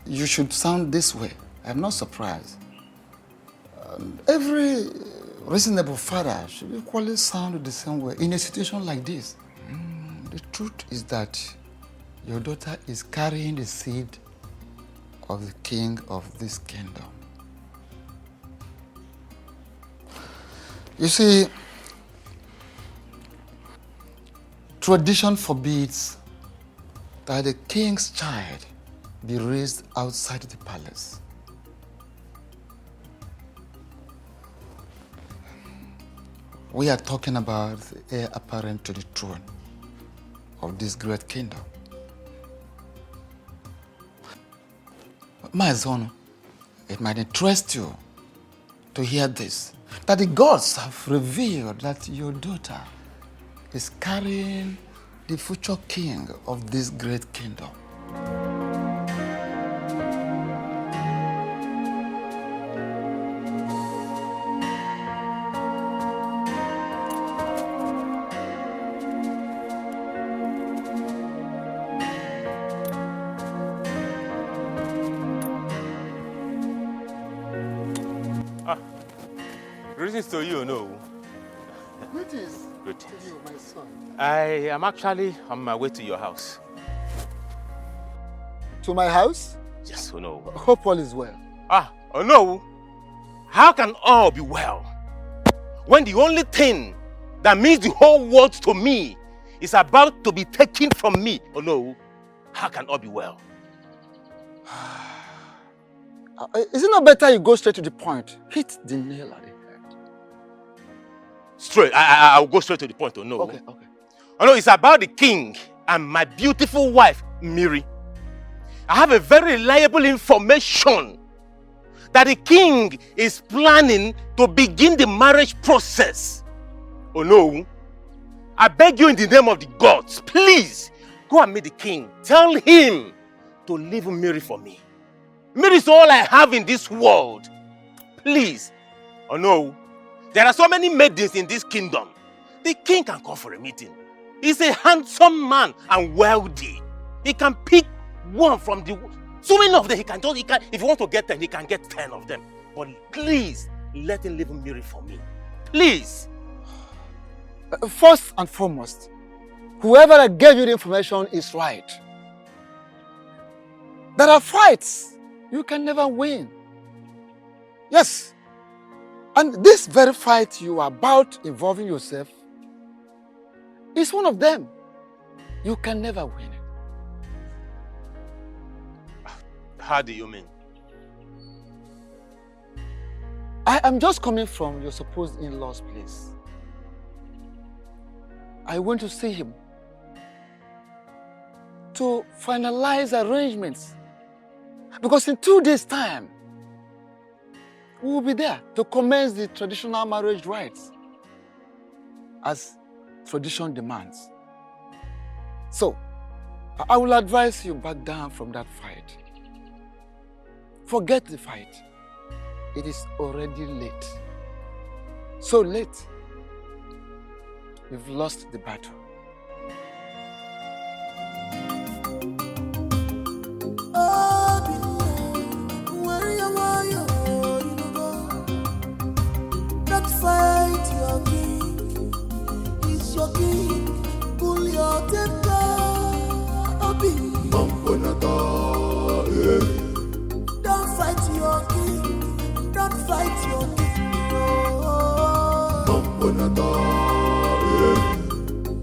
you should sound this way. I'm not surprised. Every reasonable father should equally sound the same way in a situation like this. The truth is that your daughter is carrying the seed of the king of this kingdom. You see, tradition forbids that the king's child be raised outside the palace. We are talking about the heir apparent to the throne of this great kingdom. My son, it might interest you to hear this, that the gods have revealed that your daughter is carrying the future king of this great kingdom. Greetings to you, no? Greetings. Greetings. To you, my son. I am actually on my way to your house. To my house? Yes, oh no. Hope all is well. Oh no. How can all be well when the only thing that means the whole world to me is about to be taken from me? Oh no. How can all be well? Is it not better you go straight to the point? Hit the nail on the head. straight. I'll go straight to the point. Oh no. Okay. Oh no, it's about the king and my beautiful wife, Miri. I have a very reliable information that the king is planning to begin the marriage process. Oh no. I beg you in the name of the gods, please go and meet the king. Tell him to leave Miri for me. Miri is all I have in this world. Please. Oh no. There are so many maidens in this kingdom. The king can call for a meeting. He's a handsome man and wealthy. He can pick one from the... So many of them, if he wants to get 10, he can get 10 of them. But please, let him leave Miri for me. Please. First and foremost, whoever gave you the information is right. There are fights you can never win. Yes. And this very fight you are about involving yourself is one of them. You can never win it. How do you mean? I am just coming from your supposed in-law's place. I went to see him to finalize arrangements. Because in 2 days' time, we will be there to commence the traditional marriage rites as tradition demands. So, I will advise you back down from that fight. Forget the fight. It is already late. So late, you've lost the battle. Don't fight your king. He's your king. Pull your temper. Don't fight your king. Don't fight your king.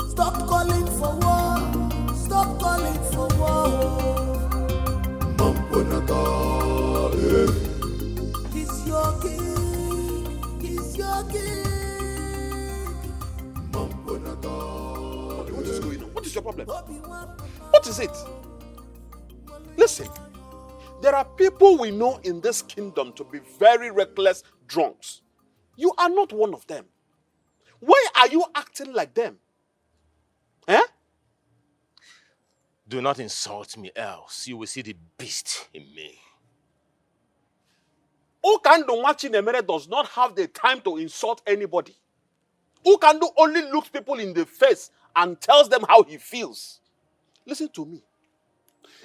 Stop calling for war. Stop calling for war. He's your king. He's your king. What is going on? What is your problem? What is it? Listen, there are people we know in this kingdom to be very reckless drunks. You are not one of them. Why are you acting like them? Eh? Do not insult me, else you will see the beast in me. Ukando Machinemere does not have the time to insult anybody. Ukando only looks people in the face and tells them how he feels. Listen to me.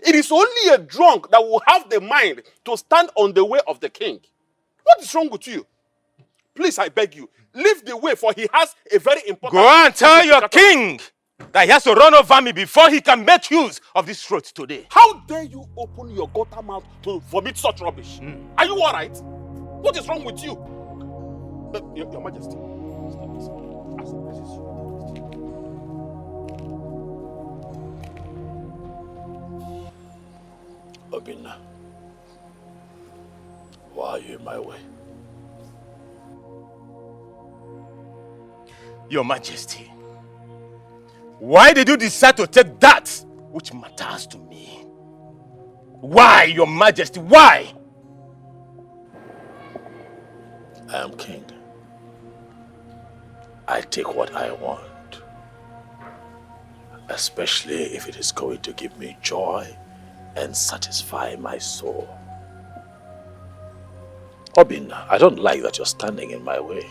It is only a drunk that will have the mind to stand on the way of the king. What is wrong with you? Please, I beg you, leave the way, for he has a very important... Go and tell your king that he has to run over me before he can make use of this throat today. How dare you open your gutter mouth to vomit such rubbish? Are you all right? What is wrong with you? Your Majesty. Obinna, why are you in my way? Your Majesty, why did you decide to take that which matters to me? Why, Your Majesty, why? I am king. I take what I want, especially if it is going to give me joy and satisfy my soul. Obinna, I don't like that you're standing in my way.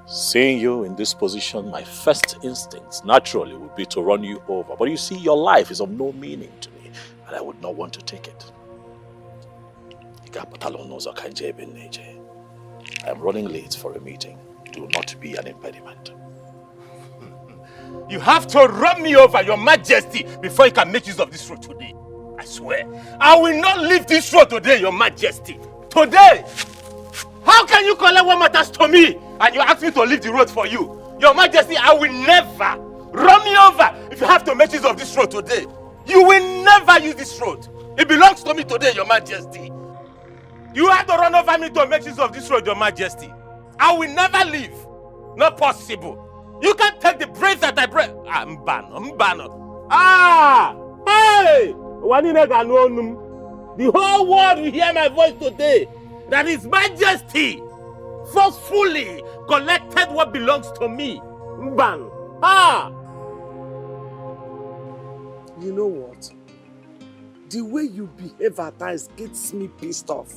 Seeing you in this position, my first instincts naturally would be to run you over. But you see, your life is of no meaning to me, and I would not want to take it. I am running late for a meeting. Do not be an impediment. You have to run me over, Your Majesty, before you can make use of this road today. I swear, I will not leave this road today, Your Majesty. Today! How can you collect what matters to me and you ask me to leave the road for you? Your Majesty, I will never run me over if you have to make use of this road today. You will never use this road. It belongs to me today, Your Majesty. You have to run over me to make use of this road, Your Majesty. I will never leave. Not possible. You can't take the praise that I pray. Mbano. Ah! Hey! The whole world will hear my voice today. That His Majesty forcefully collected what belongs to me. Mbano. Ah! You know what? The way you behave at times gets me pissed off.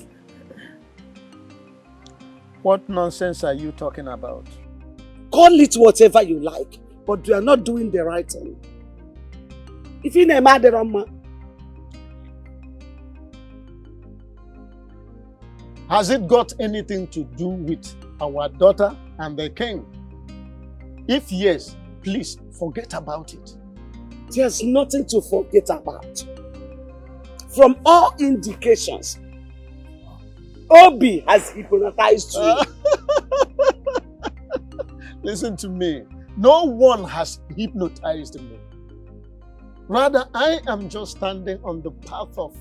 What nonsense are you talking about? Call it whatever you like, but you are not doing the right thing. If you name Aderama, has it got anything to do with our daughter and the king? If yes, please forget about it. There's nothing to forget about. From all indications, Obi has hypnotized you. Listen to me. No one has hypnotized me. Rather, I am just standing on the path of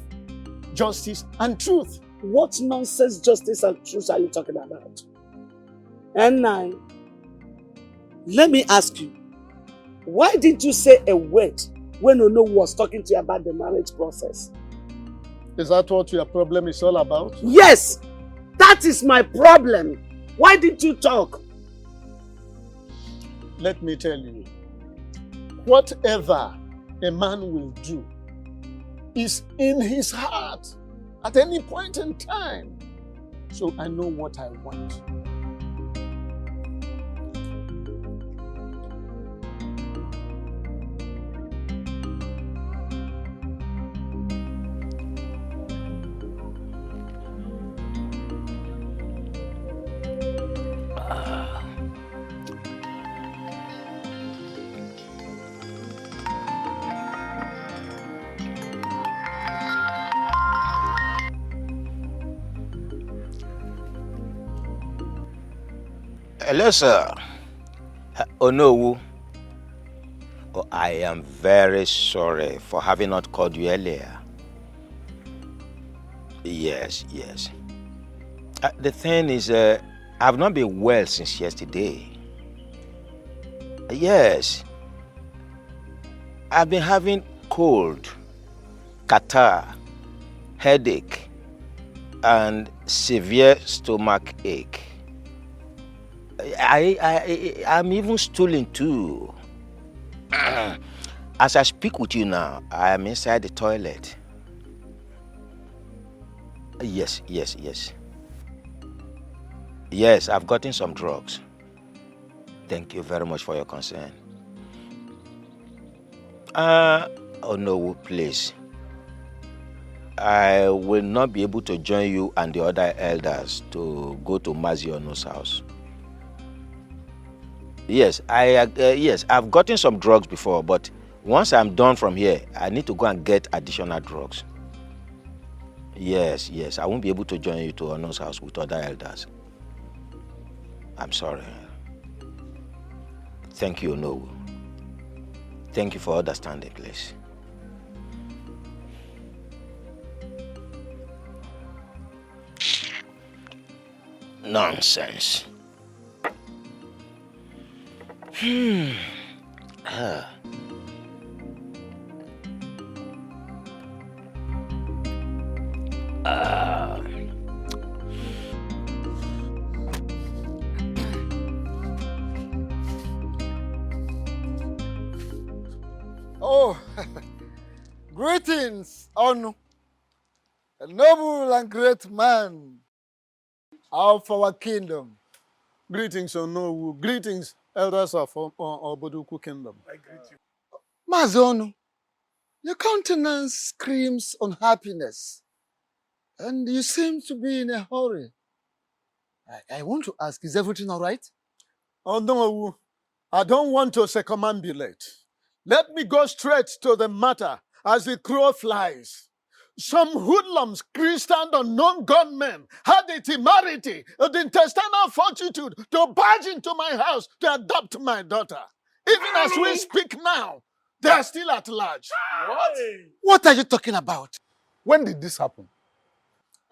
justice and truth. What nonsense justice and truth are you talking about? And now, let me ask you, why did you say a word when Ono was talking to you about the marriage process? Is that what your problem is all about? Yes! That is my problem. Why didn't you talk? Let me tell you, whatever a man will do is in his heart at any point in time. So I know what I want. Hello, sir. Onowu. Oh, I am very sorry for having not called you earlier. Yes. The thing is, I've not been well since yesterday. Yes. I've been having cold, catarrh, headache, and severe stomach ache. I'm even stooling too. As I speak with you now, I am inside the toilet. Yes. Yes, I've gotten some drugs. Thank you very much for your concern. Oh no, please. I will not be able to join you and the other elders to go to Maziono's house. Yes, I've gotten some drugs before, but once I'm done from here, I need to go and get additional drugs. Yes, I won't be able to join you to Ono's house with other elders. I'm sorry. Thank you, Ono. Thank you for understanding, please. Nonsense. Oh, greetings, Onu, a noble and great man of our kingdom. Greetings, Onowu. Greetings, elders of Oboduku Kingdom. I greet you. Mazonu, your countenance screams unhappiness, and you seem to be in a hurry. I want to ask, is everything all right? Onowu, I don't want to circumambulate. Let me go straight to the matter as the crow flies. Some hoodlums, Christian unknown gunmen, had the temerity, the intestinal fortitude to barge into my house to adopt my daughter. Even as we speak now, they are still at large. What? What are you talking about? When did this happen?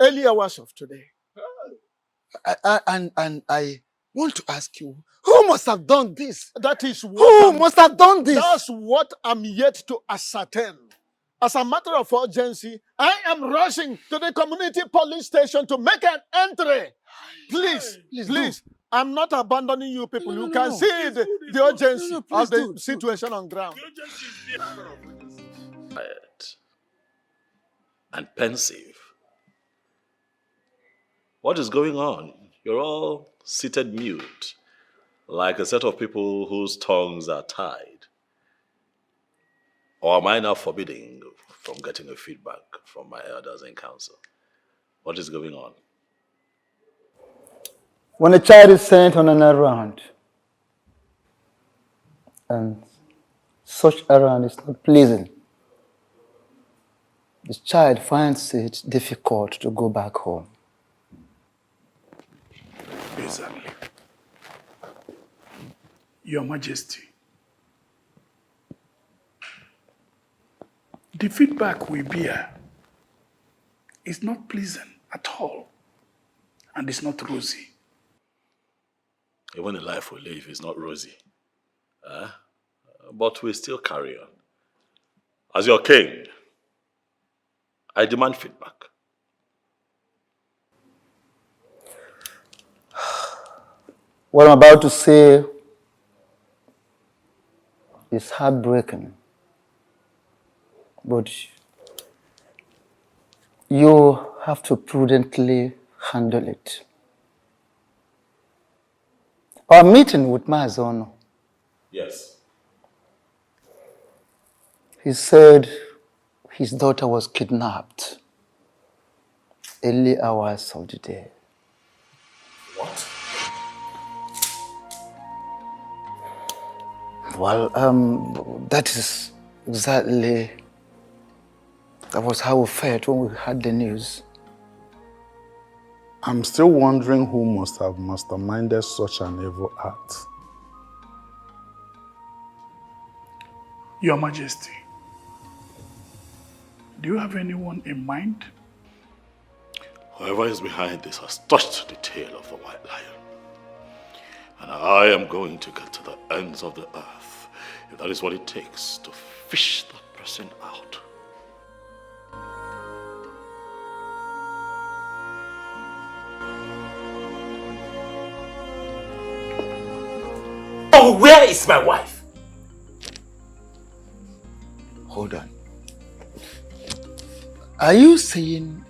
Early hours of today. want to ask you, who must have done this? That is what Who must have done this? That's what I'm yet to ascertain. As a matter of urgency, I am rushing to the community police station to make an entry. Please, please. I'm not abandoning you people. You can see the urgency of the situation on ground. Quiet and pensive. What is going on? You're all seated mute, like a set of people whose tongues are tied. Or am I now forbidding from getting a feedback from my elders in council? What is going on? When a child is sent on an errand, and such errand is not pleasing, the child finds it difficult to go back home. Exactly. Your Majesty, the feedback we bear is not pleasant at all, and it's not rosy. Even the life we live is not rosy. But we still carry on. As your king, I demand feedback. What I'm about to say is heartbreaking, but you have to prudently handle it. Our meeting with Mazono, Yes. he said his daughter was kidnapped early hours of the day. What? Well, that is exactly, that was how we felt when we heard the news. I'm still wondering who must have masterminded such an evil act. Your Majesty, do you have anyone in mind? Whoever is behind this has touched the tail of the white lion. And I am going to get to the ends of the earth, if that is what it takes to fish that person out. Oh, where is my wife? Hold on. Are you saying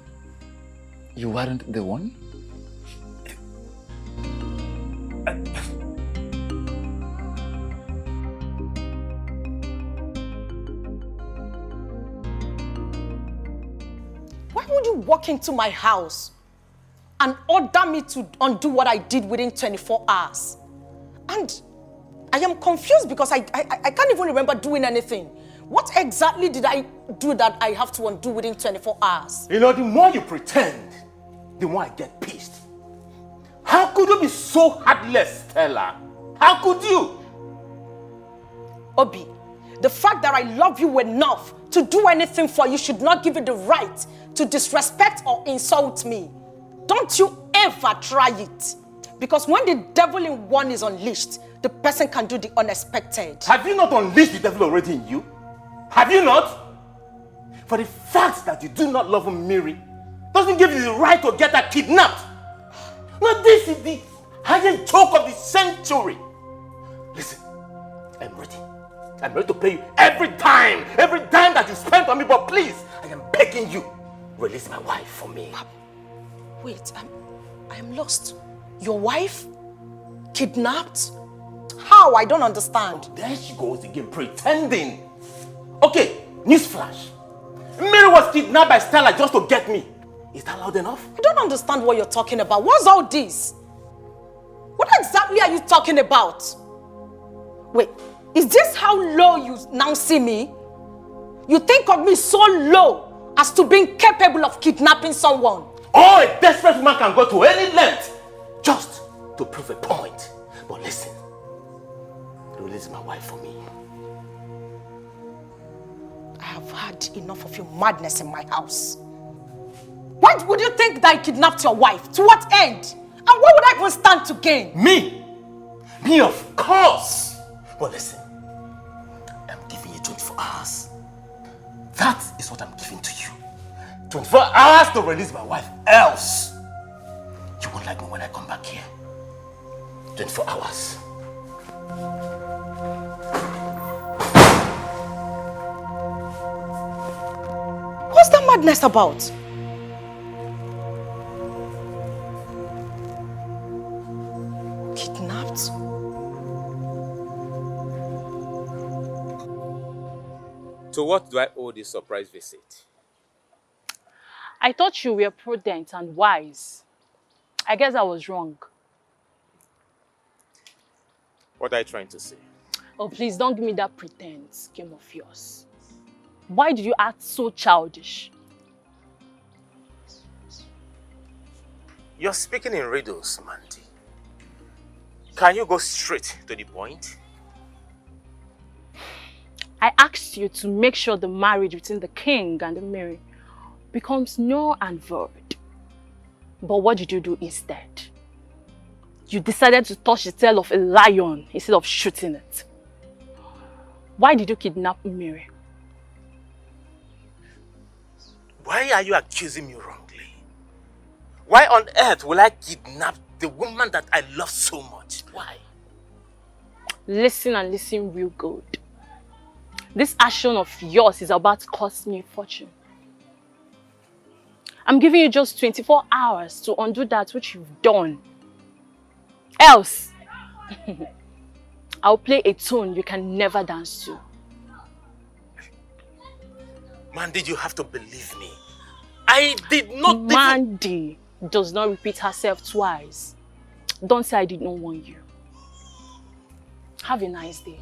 you weren't the one? Why would you walk into my house and order me to undo what I did within 24 hours? And I am confused because I can't even remember doing anything. What exactly did I do that I have to undo within 24 hours? You know, the more you pretend, the more I get pissed. How could you be so heartless, Stella? How could you? Obi, the fact that I love you enough to do anything for you should not give you the right to disrespect or insult me. Don't you ever try it. Because when the devil in one is unleashed, the person can do the unexpected. Have you not unleashed the devil already in you? Have you not? For the fact that you do not love Mary doesn't give you the right to get her kidnapped. Now this is the highest joke of the century. Listen, I'm ready. I'm ready to pay you every dime that you spend on me, but please, I am begging you, release my wife for me. Wait, I am lost. Your wife? Kidnapped? How? I don't understand. Oh, there she goes again, pretending. Okay, newsflash. Mary was kidnapped by Stella just to get me. Is that loud enough? I don't understand what you're talking about. What's all this? What exactly are you talking about? Wait, is this how low you now see me? You think of me so low as to being capable of kidnapping someone? Oh, a desperate woman can go to any length just to prove a point. But listen, release my wife for me. I have had enough of your madness in my house. Why would you think that I kidnapped your wife? To what end? And what would I even stand to gain? Me? Me, of course. But listen, I'm giving you 24 hours. That is what I'm giving to you. 24 hours to release my wife, else you won't like me when I come back here. 24 hours. What's that madness about? Kidnapped? To what do I owe this surprise visit? I thought you were prudent and wise. I guess I was wrong. What are you trying to say? Oh, please don't give me that pretense game of yours. Why did you act so childish? You're speaking in riddles, Mandy. Can you go straight to the point? I asked you to make sure the marriage between the king and the Mary becomes null and void. But what did you do instead? You decided to touch the tail of a lion instead of shooting it. Why did you kidnap Mary? Why are you accusing me wrongly? Why on earth will I kidnap the woman that I love so much? Why? Listen and listen real good. This action of yours is about to cost me a fortune. I'm giving you just 24 hours to undo that which you've done. Else, I'll play a tune you can never dance to. Mandy, you have to believe me. I did not... Mandy does not repeat herself twice. Don't say I did not warn you. Have a nice day.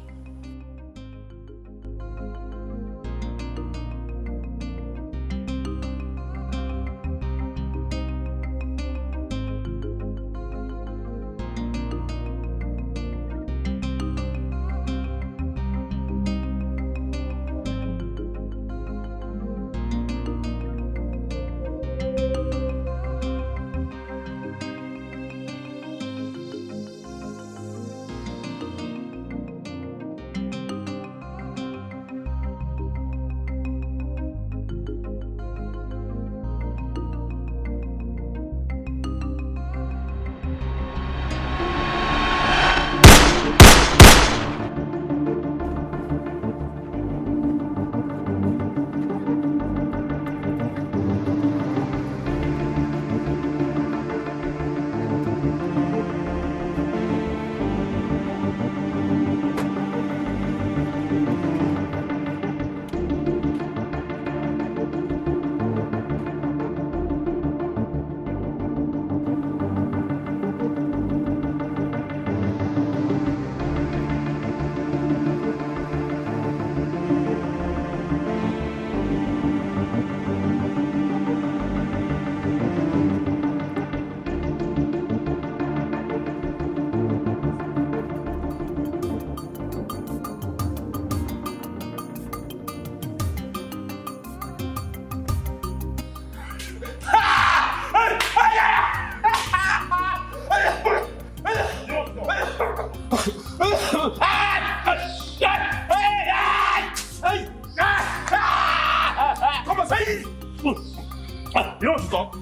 You don't want to talk?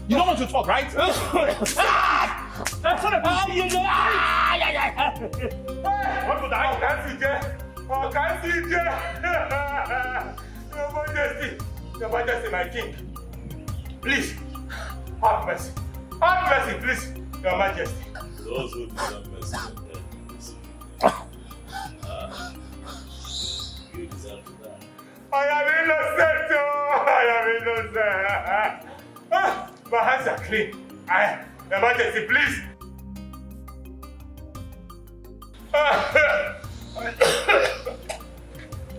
You don't want to talk, right? Want to die? Oh, can't see Your Majesty, my king. Please, have mercy. Have mercy, please, Your Majesty. Those who deserve mercy are dead. You deserve to die. I am innocent, I am innocent. My hands are clean. Your Majesty, please.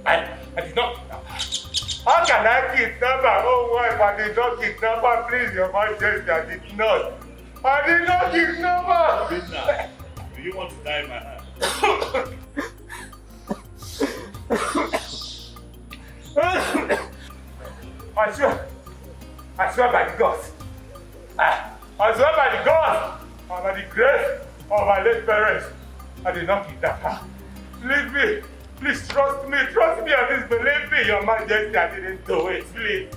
I did not. How can I kidnap my own wife? I did not kidnap her. Please, Your Majesty, I did not. I did not kidnap her. Do you want to die in my hand? I swear by the gods. I swear by the gods and by the grace of my late parents I did not kidnap her. Leave me. Please trust me and please believe me, Your Majesty, I didn't do it, please.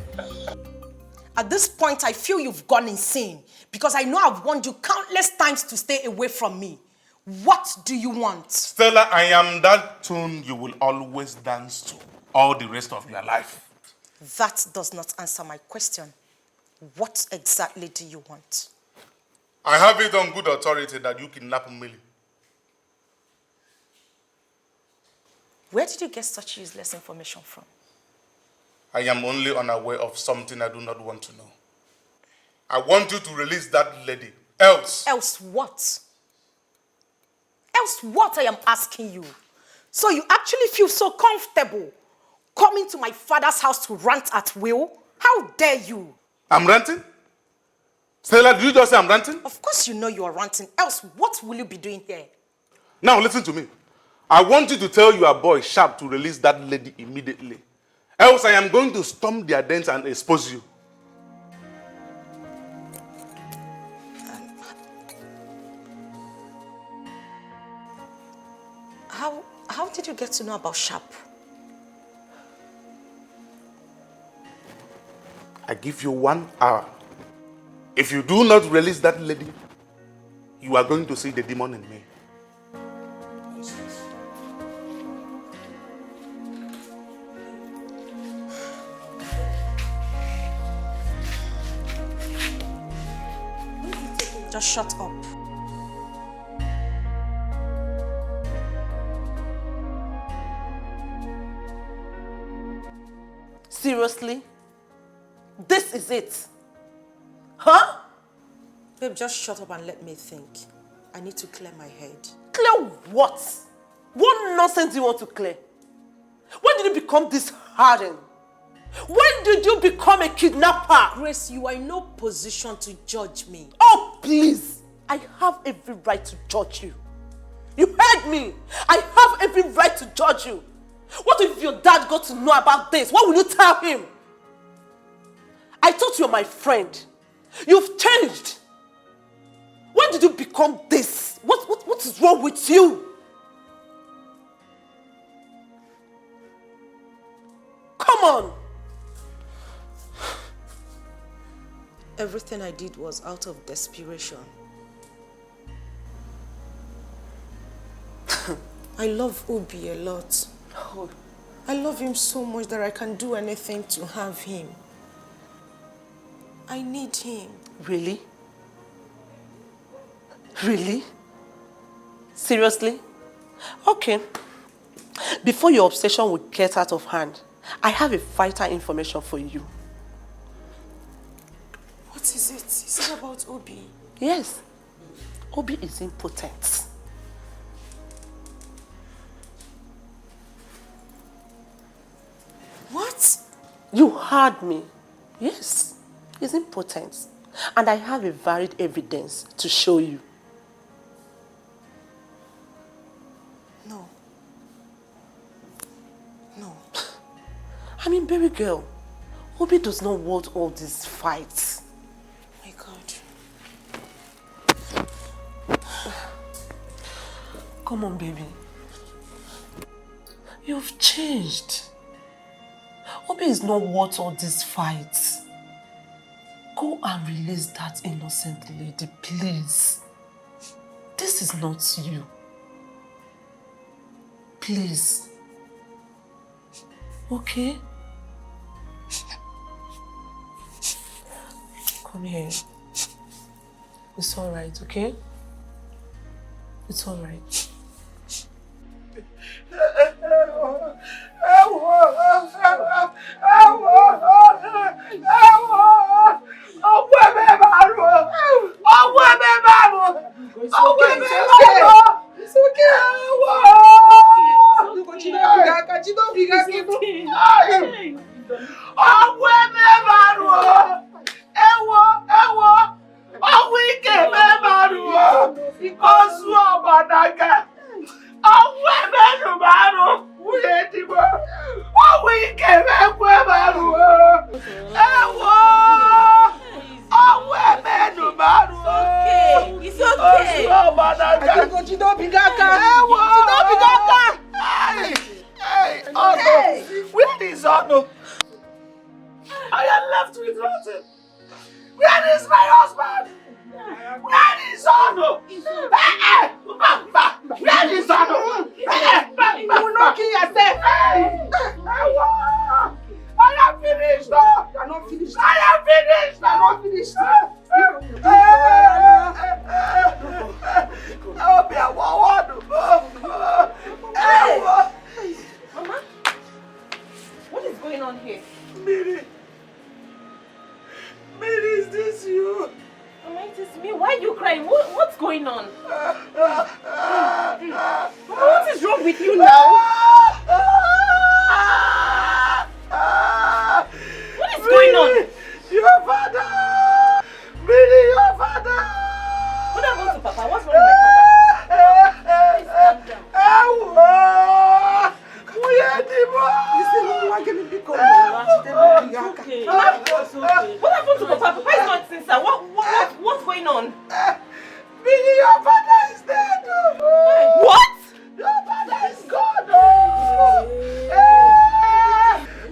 At this point, I feel you've gone insane because I know I've warned you countless times to stay away from me. What do you want? Stella, I am that tune you will always dance to all the rest of your life. That does not answer my question. What exactly do you want? I have it on good authority that you kidnapped Millie. Where did you get such useless information from? I am only unaware of something I do not want to know. I want you to release that lady. Else. Else what? Else what, I am asking you? So you actually feel so comfortable coming to my father's house to rant at will? How dare you? I'm ranting? Stella, did you just say I'm ranting? Of course you know you are ranting. Else what will you be doing here? Now listen to me. I want you to tell your boy Sharp to release that lady immediately. Else I am going to storm their dens and expose you. How did you get to know about Sharp? I give you 1 hour. If you do not release that lady, you are going to see the demon in me. Just shut up. Seriously? This is it? Huh? Babe, just shut up and let me think. I need to clear my head. Clear what? What nonsense do you want to clear? When did you become this hardened? When did you become a kidnapper? Grace, you are in no position to judge me. Oh, please. I have every right to judge you. You heard me. I have every right to judge you. What if your dad got to know about this? What will you tell him? I thought you were my friend. You've changed. When did you become this? What is wrong with you? Come on. Everything I did was out of desperation. I love Obi a lot. I love him so much that I can do anything to have him. I need him. Really? Really? Seriously? Okay. Before your obsession will get out of hand, I have a vital information for you. What is it? Is it about Obi? Yes. Obi is impotent. What? You heard me. Yes. He's impotent. And I have a varied evidence to show you. No. No. I mean, baby girl, Obi does not want all these fights. My God. Come on, baby. You've changed. Obi is not worth all these fights. Go and release that innocent lady, please. This is not you. Please. Okay? Come here. It's alright, okay? It's alright. It's okay. Hey, Ono! Where is Ono? I am left with nothing. Where is my husband? Where is Ono? Where is Ono? You will not kill yourself. I am finished. You are not finished. I am finished. You are not finished. I'll be a Mama, what is going on here? Miri, is this you? Mama, it is me. Why are you crying? What's going on? Mama, what is wrong with you now? What is going on? Your father! Miri, your father! What happened to Papa? What's wrong with my father? Please calm down. Okay. What happened to Papa? Papa is not inside. What's going on? Miri, your father is dead! What? Your father is gone!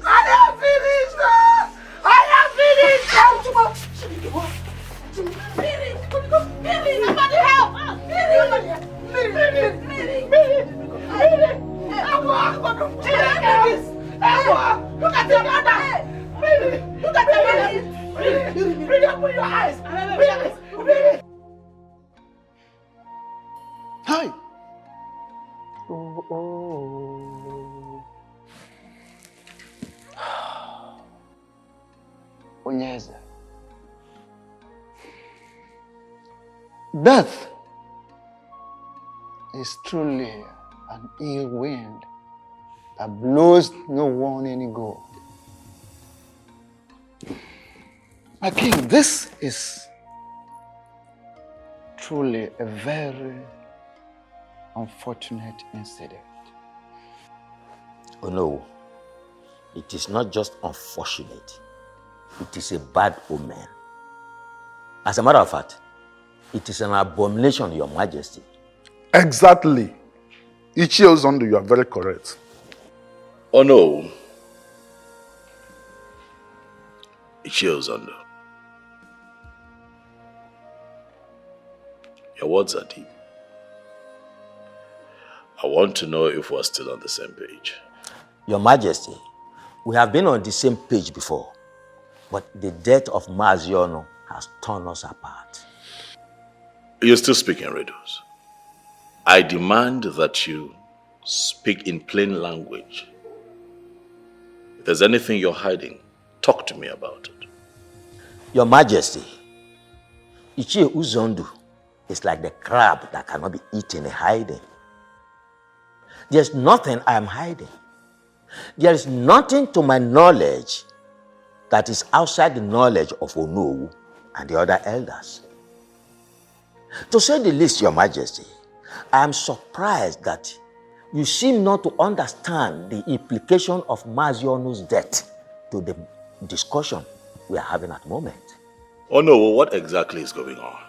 I am finished! Miri, somebody help! Look at your mother! Look at your mother! Open your eyes! Hi! Onyeze. Death is truly an ill wind that blows no one any good. My king, this is truly a very unfortunate incident. Oh no, it is not just unfortunate, it is a bad omen. As a matter of fact, it is an abomination, Your Majesty. Exactly. Ichie Uzondo, you are very correct. Oh no. Ichie Uzondo. Your words are deep. I want to know if we're still on the same page. Your Majesty, we have been on the same page before, but the death of Maziono has torn us apart. You're still speaking riddles. I demand that you speak in plain language. If there's anything you're hiding, talk to me about it. Your Majesty, Ichie Uzondo is like the crab that cannot be eaten in hiding. There's nothing I am hiding. There is nothing to my knowledge that is outside the knowledge of Onowu and the other elders. To say the least, Your Majesty, I am surprised that you seem not to understand the implication of Mazionu's death to the discussion we are having at the moment. Oh no, what exactly is going on?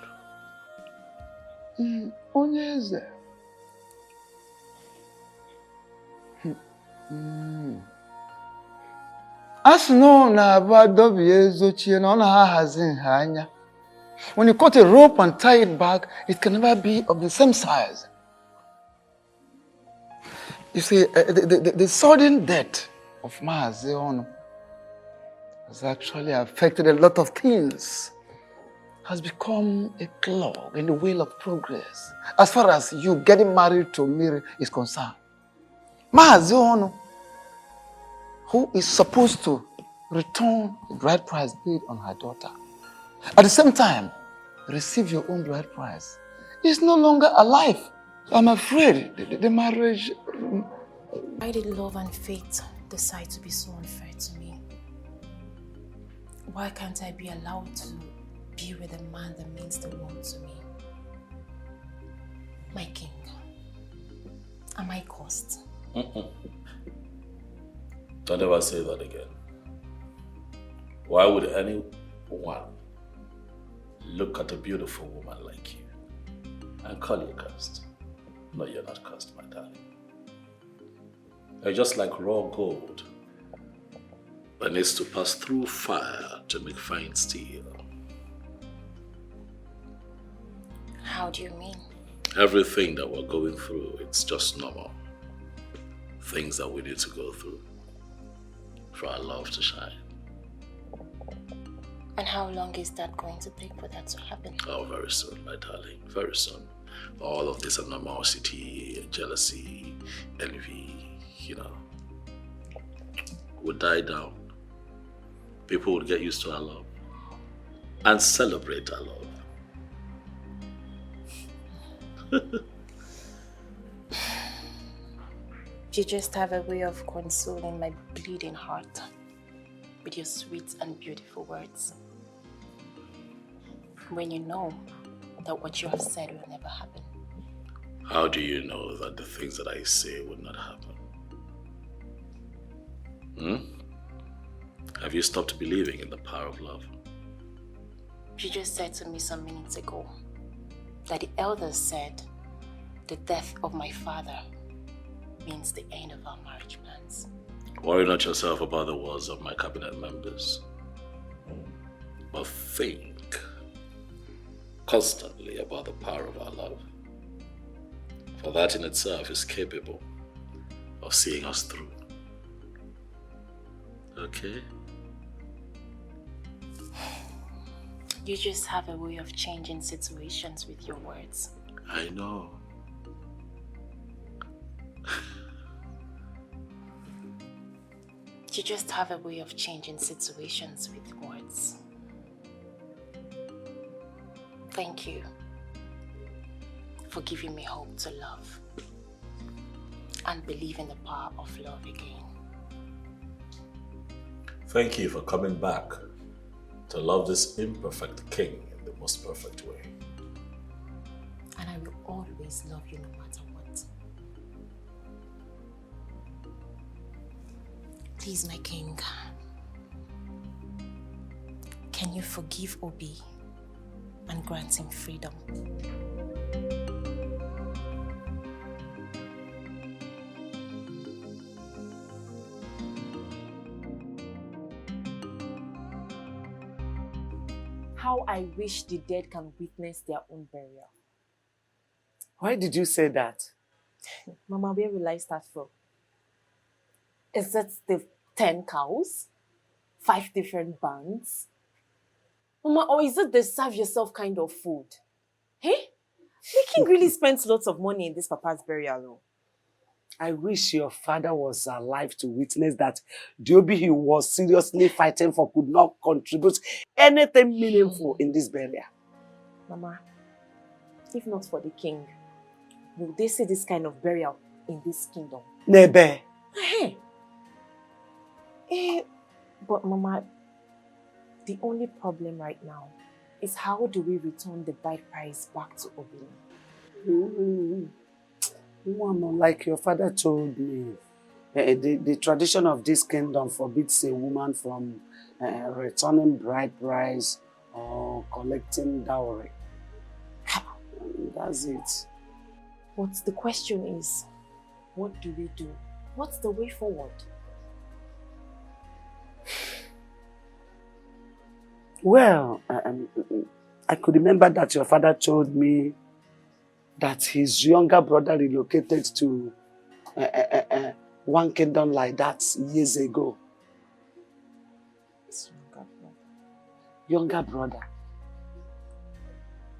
Onyeze. As no na abadobi ezochie na ona hahazi nha anya. When you cut a rope and tie it back, it can never be of the same size. You see, the sudden death of Maazi Ono has actually affected a lot of things. Has become a clog in the wheel of progress as far as you getting married to Miri is concerned. Maazi Ono, who is supposed to return the bride price paid on her daughter, at the same time receive your own bride price, is no longer alive. I'm afraid the marriage... Why did love and fate decide to be so unfair to me? Why can't I be allowed to be with a man that means the world to me? My king, am I cursed? Don't ever say that again. Why would anyone look at a beautiful woman like you and call you cursed? No, you're not cursed, my darling. You're just like raw gold that needs to pass through fire to make fine steel. How do you mean? Everything that we're going through, it's just normal. Things that we need to go through for our love to shine. And how long is that going to take for that to happen? Oh, very soon, my darling, very soon. All of this animosity, jealousy, envy, would die down. People would get used to our love and celebrate our love. You just have a way of consoling my bleeding heart with your sweet and beautiful words. When you know that what you have said will never happen. How do you know that the things that I say would not happen? Have you stopped believing in the power of love? You just said to me some minutes ago that the elders said the death of my father means the end of our marriage plans. Worry not yourself about the words of my cabinet members, but think constantly about the power of our love. For that in itself is capable of seeing us through. Okay? You just have a way of changing situations with your words. I know. You just have a way of changing situations with words. Thank you for giving me hope to love and believe in the power of love again. Thank you for coming back to love this imperfect king in the most perfect way. And I will always love you no matter what. Please, my king, can you forgive Obi and grant him freedom? How I wish the dead can witness their own burial. Why did you say that? Mama, where will I start from? Is it the 10 cows? 5 different bands? Mama, or is it the serve yourself kind of food? Hey? The king really spends lots of money in this papa's burial. I wish your father was alive to witness that the Obi he was seriously fighting for could not contribute anything meaningful in this burial. Mama, if not for the king, will they see this kind of burial in this kingdom? Nebe. But Mama, the only problem right now is how do we return the bride price back to Obi? Like your father told me, the tradition of this kingdom forbids a woman from returning bride price or collecting dowry. That's it. But the question is, what do we do? What's the way forward? Well, I could remember that your father told me that his younger brother relocated to one kingdom like that years ago. His younger brother.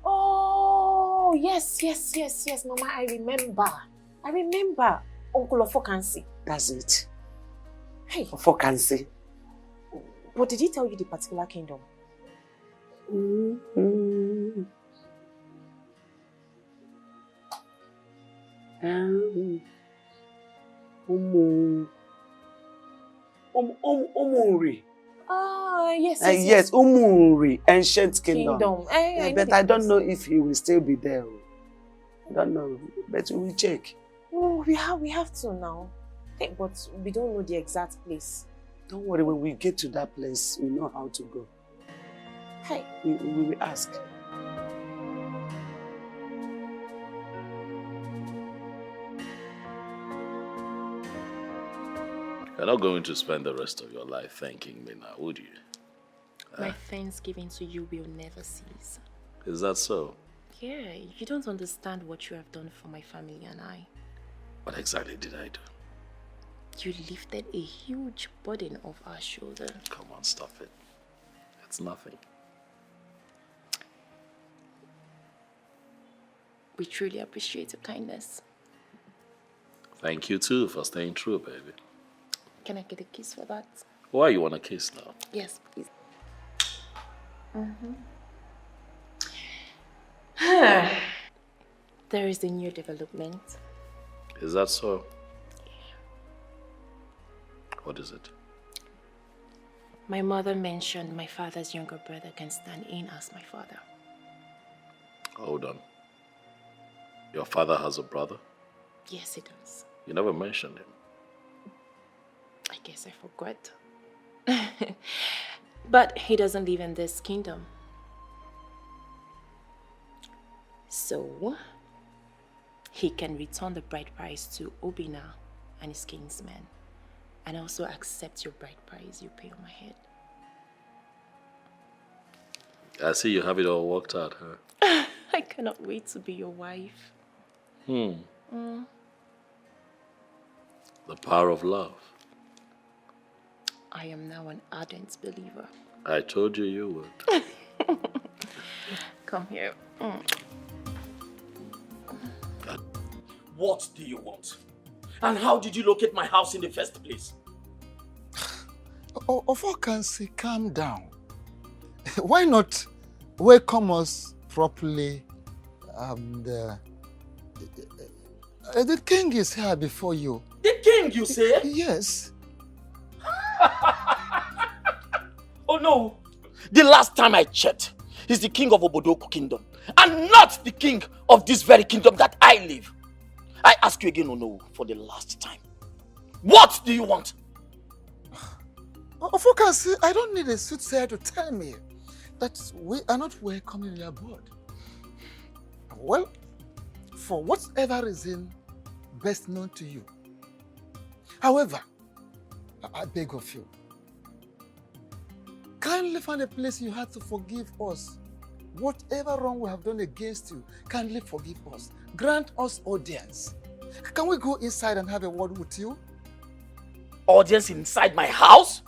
Oh, yes, Mama, I remember. Uncle Ofokansi. That's it. Hey. Ofokansi. But did he tell you the particular kingdom? Umuri. Yes. Yes, Umuri, ancient kingdom. But I don't know if he will still be there. I don't know, but we will check. Oh, we have to now. Hey, but we don't know the exact place. Don't worry, when we get to that place, we know how to go. Hey. We will ask. You're not going to spend the rest of your life thanking me now, would you? My thanksgiving to you will never cease. Is that so? Yeah, you don't understand what you have done for my family and I. What exactly did I do? You lifted a huge burden off our shoulder. Come on, stop it. It's nothing. We truly appreciate your kindness. Thank you too for staying true, baby. Can I get a kiss for that? Why you want a kiss now? Yes, please. There is a new development. Is that so? What is it? My mother mentioned my father's younger brother can stand in as my father. Hold on. Your father has a brother? Yes, he does. You never mentioned him. I guess I forgot. But he doesn't live in this kingdom. So, he can return the bride price to Obina and his kinsmen, and also accept your bride price you pay on my head. I see you have it all worked out, huh? I cannot wait to be your wife. The power of love. I am now an ardent believer. I told you you would. Come here. What do you want? And how did you locate my house in the first place? Ofokansi, calm down. Why not welcome us properly? The king is here before you. The king, you say? Yes. Oh no! The last time I checked, he's the king of Obodoku kingdom, and not the king of this very kingdom that I live. I ask you again, Ono, for the last time. What do you want? Ofokansi, I don't need a soothsayer to tell me that we are not welcoming your board. Well, for whatever reason best known to you. However, I beg of you, kindly find a place you have to forgive us. Whatever wrong we have done against you, kindly forgive us. Grant us audience. Can we go inside and have a word with you? Audience inside my house?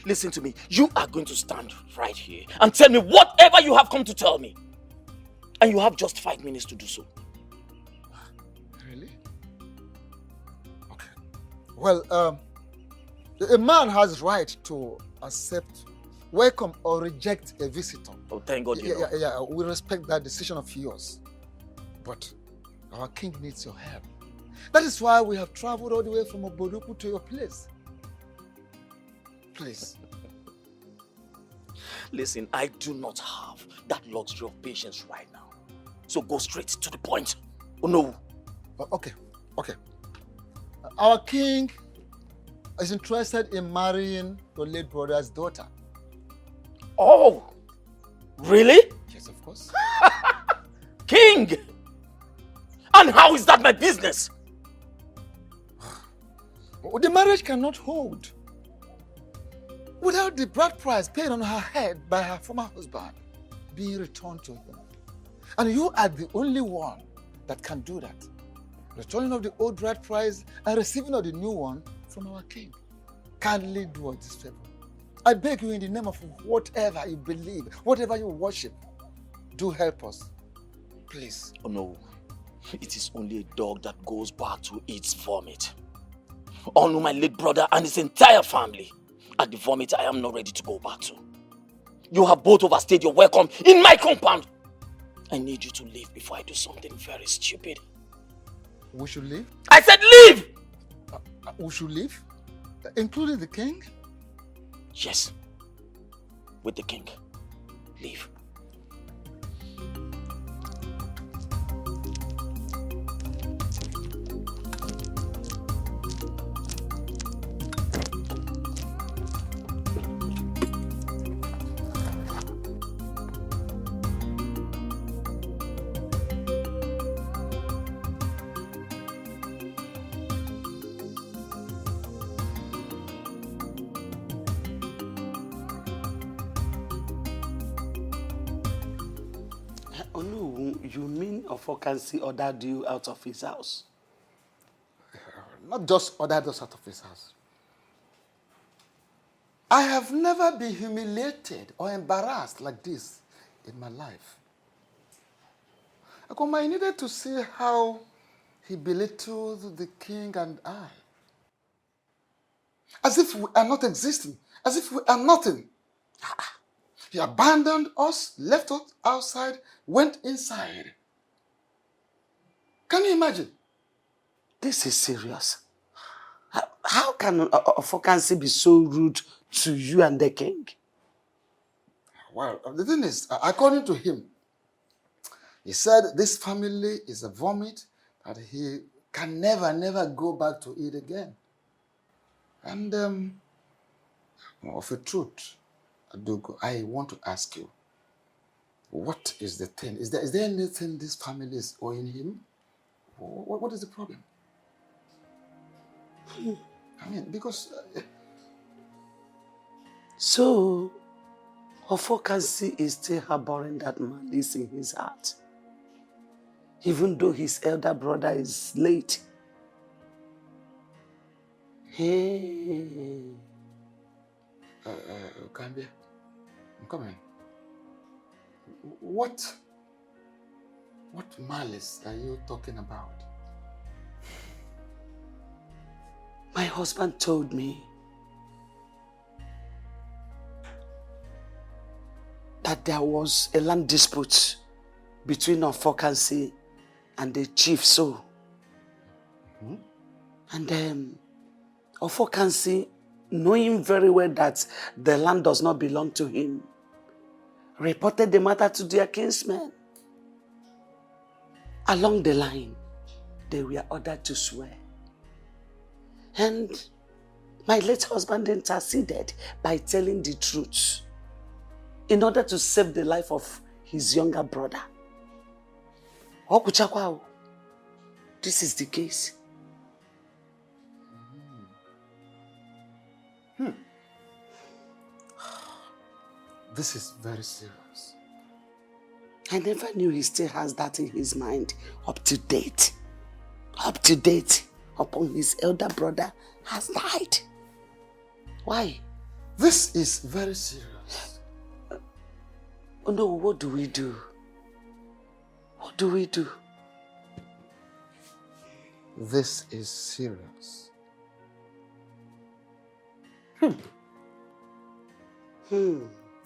Listen to me. You are going to stand right here and tell me whatever you have come to tell me. And you have just 5 minutes to do so. Really? Okay. Well, a man has right to accept, welcome or reject a visitor. Oh, thank God you know. Yeah, we respect that decision of yours. But our king needs your help. That is why we have traveled all the way from Obodoku to your place. Please. Listen, I do not have that luxury of patience right now. So go straight to the point. Oh no. Okay. Our king is interested in marrying your late brother's daughter. Oh, really? Yes, of course. King! And how is that my business? The marriage cannot hold without the bride price paid on her head by her former husband being returned to him. And you are the only one that can do that. Returning of the old bride price and receiving of the new one from our king. Kindly do us this favor. I beg you in the name of whatever you believe, whatever you worship, do help us. Please. Oh no. It is only a dog that goes back to its vomit. Honor my late brother and his entire family. At the vomit I am not ready to go back to. You have both overstayed your welcome in my compound. I need you to leave before I do something very stupid. We should leave? I said leave! We should leave? Including the king? Yes. With the king. Leave. You mean Ofokansi ordered you out of his house? Not just ordered us out of his house. I have never been humiliated or embarrassed like this in my life. Akoma, I needed to see how he belittled the king and I. As if we are not existing, as if we are nothing. He abandoned us, left us outside, went inside. Can you imagine? This is serious. How can Ofokansi be so rude to you and the king? Well, the thing is, according to him, he said this family is a vomit that he can never go back to it again. And of a truth, Adugo, I want to ask you, what is the thing? Is there anything this family is owing him? What is the problem? I mean, because... So, Ofokansi is still harboring that malice in his heart, even though his elder brother is late. Hey. Gambia, I'm coming. What malice are you talking about? My husband told me that there was a land dispute between Ofokansi and the chief, so. And then Ofokansi, knowing very well that the land does not belong to him, reported the matter to their kinsmen. Along the line, they were ordered to swear. And my late husband interceded by telling the truth in order to save the life of his younger brother. Okuchakwa, this is the case. This is very serious. I never knew he still has that in his mind. Up to date, upon his elder brother has died. Why? This is very serious. Oh no, what do we do? What do we do? This is serious.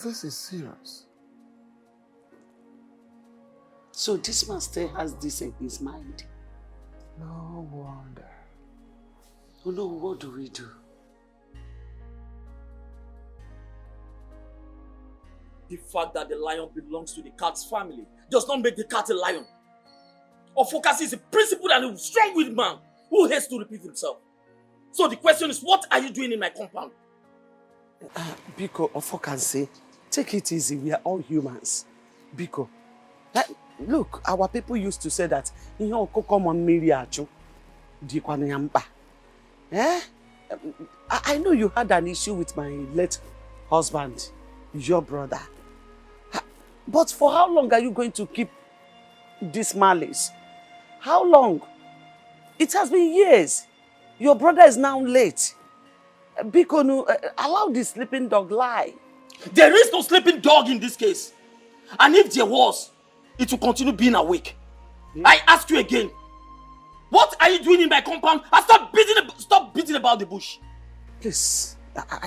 This is serious. So this man still has this in his mind. No wonder. Oh no, what do we do? The fact that the lion belongs to the cat's family does not make the cat a lion. Ofokansi is a principled and a strong-willed man who hates to repeat himself. So the question is, what are you doing in my compound? Biko, Ofokansi, take it easy. We are all humans. Biko, look, our people used to say that I know you had an issue with my late husband, your brother. But for how long are you going to keep this malice? How long? It has been years. Your brother is now late. Biko, allow the sleeping dog lie. There is no sleeping dog in this case. And if there was, it will continue being awake. I ask you again, what are you doing in my compound? And stop beating about the bush. Please,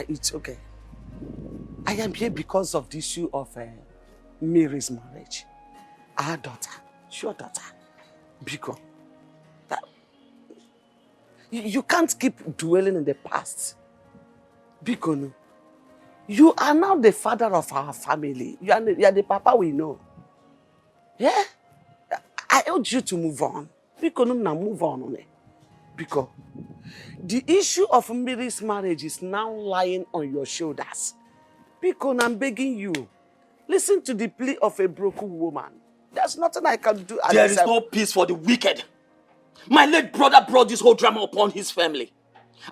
it's okay. I am here because of the issue of Mary's marriage. Our daughter, your daughter, Biko. You can't keep dwelling in the past. Biko, you are now the father of our family. You are the papa we know. Yeah? I urge you to move on. Biko, now move on. Biko, the issue of Mary's marriage is now lying on your shoulders. Biko, I'm begging you. Listen to the plea of a broken woman. There's nothing I can do. There is no peace for the wicked. My late brother brought this whole drama upon his family.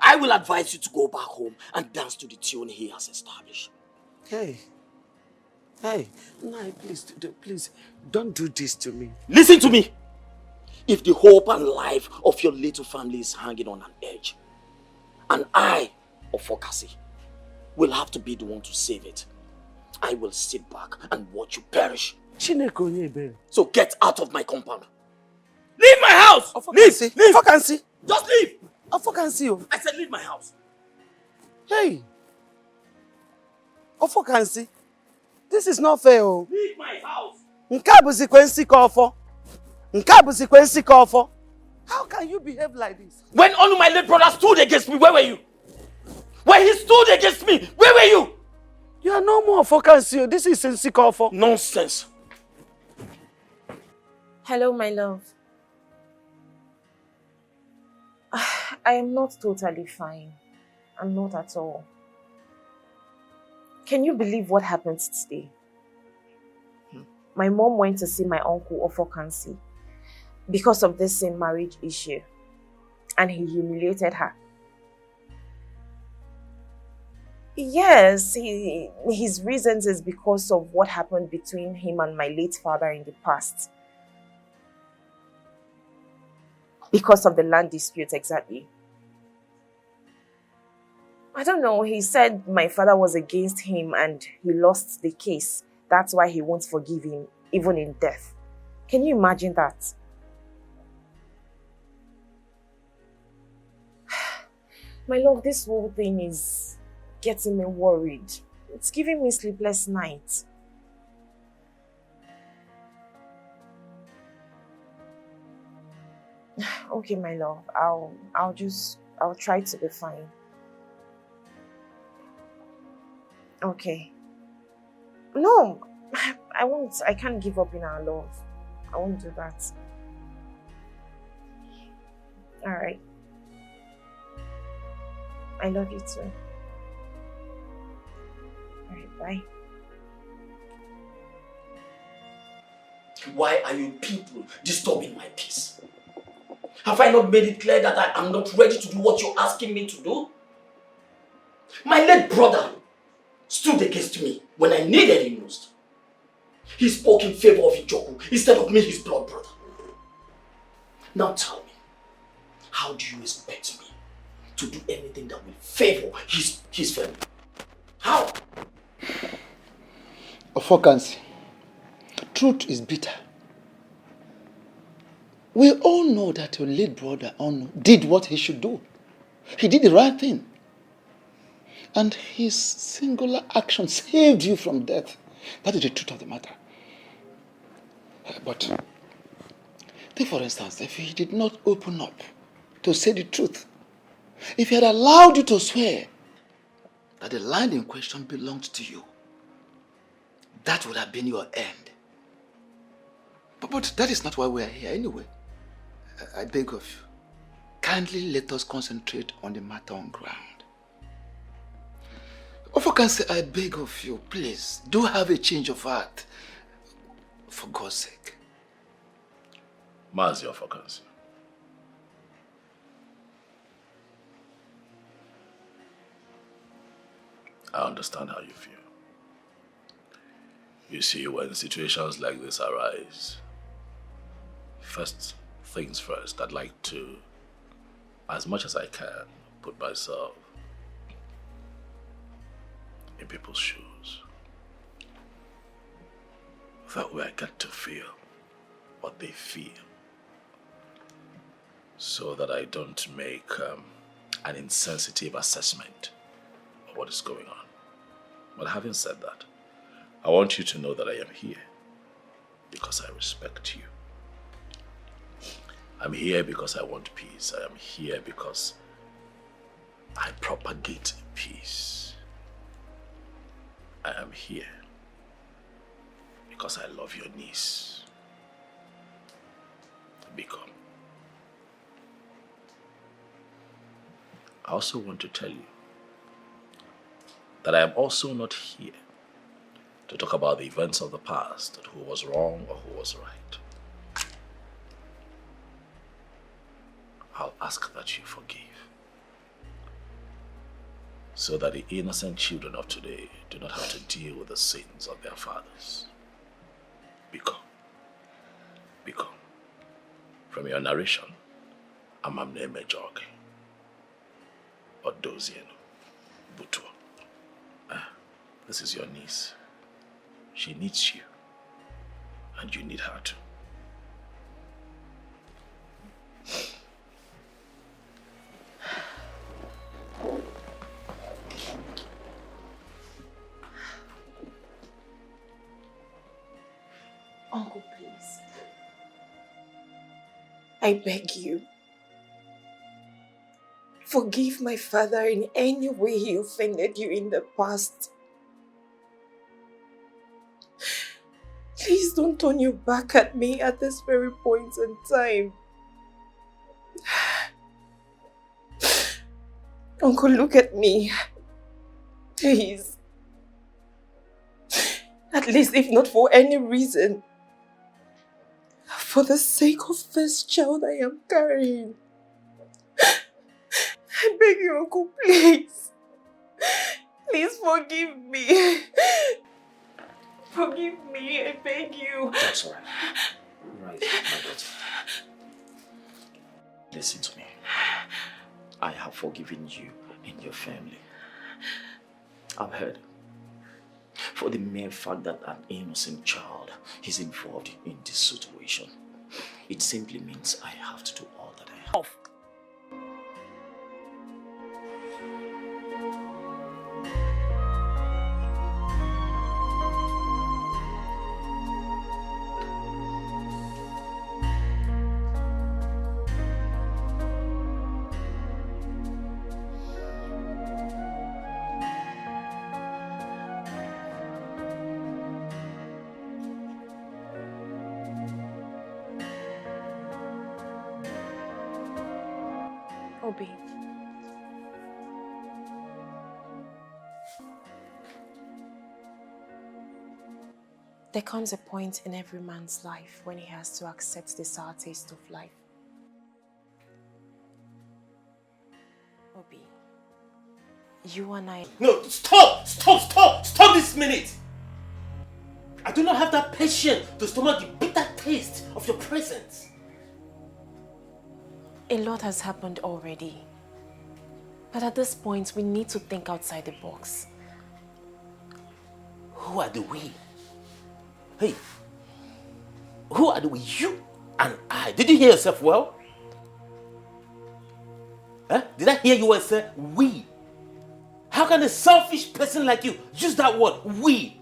I will advise you to go back home and dance to the tune he has established. Hey, Hey, Nai, please, don't do this to me. Listen to me. If the hope and life of your little family is hanging on an edge, and I, Ofokasi, will have to be the one to save it, I will sit back and watch you perish. So get out of my compound. Leave my house! Leave! Ofokansi! Just leave! Ofokansi! I said leave my house. Hey! Ofokansi! This is not fair. Leave my house! How can you behave like this? When all my late brothers stood against me, where were you? When he stood against me, where were you? You are no more Ofokansi. This is Nsikofo. Nonsense. Hello, my love. I am not totally fine. I'm not at all. Can you believe what happened today? My mom went to see my uncle Ofokansi because of this same marriage issue, and he humiliated her. Yes, his reasons is because of what happened between him and my late father in the past. Because of the land dispute, exactly. I don't know, he said my father was against him and he lost the case. That's why he won't forgive him, even in death. Can you imagine that? My love, this whole thing is getting me worried. It's giving me sleepless nights. Okay, my love, I'll try to be fine. Okay. No, I won't. I can't give up in our love. I won't do that. Alright. I love you too. Alright, bye. Why are you people disturbing my peace? Have I not made it clear that I am not ready to do what you're asking me to do? My late brother stood against me when I needed him most. He spoke in favor of Ijoku instead of me, his blood brother. Now tell me, how do you expect me to do anything that will favor his family? How? Ofokansi, truth is bitter. We all know that your late brother Ono did what he should do. He did the right thing. And his singular action saved you from death. That is the truth of the matter. But take for instance, if he did not open up to say the truth, if he had allowed you to swear that the land in question belonged to you, that would have been your end. But that is not why we are here anyway. I beg of you, kindly let us concentrate on the matter on ground. Ofokansi, I beg of you, please, do have a change of heart. For God's sake. Mazi Ofokansi. I understand how you feel. You see, when situations like this arise, first things first, I'd like to, as much as I can, put myself in people's shoes. That way I get to feel what they feel, so that I don't make an insensitive assessment of what is going on. But having said that, I want you to know that I am here because I respect you. I'm here because I want peace. I am here because I propagate peace. I am here because I love your niece. Become. I also want to tell you that I am also not here to talk about the events of the past, and who was wrong or who was right. I'll ask that you forgive. so that the innocent children of today do not have to deal with the sins of their fathers. Become. From your narration, Amamne Mejoke, Odozien, Butua. This is your niece. She needs you, and you need her too. Uncle, please. I beg you. Forgive my father in any way he offended you in the past. Please don't turn your back at me at this very point in time. Uncle, look at me. Please. At least if not for any reason, for the sake of this child I am carrying. I beg you, Uncle, please. Please forgive me. Forgive me, I beg you. That's all right. Right, my daughter. Listen to me. I have forgiven you and your family. I've heard. For the mere fact that an innocent child is involved in this situation, it simply means I have to do all that I have. Obi. There comes a point in every man's life when he has to accept the sour taste of life. Obi, you and I... No, stop this minute! I do not have that patience to stomach the bitter taste of your presence. A lot has happened already. But at this point, we need to think outside the box. Who are the we? Hey, who are the we? You and I. Did you hear yourself well? Huh? Did I hear you well say we? How can a selfish person like you use that word, we?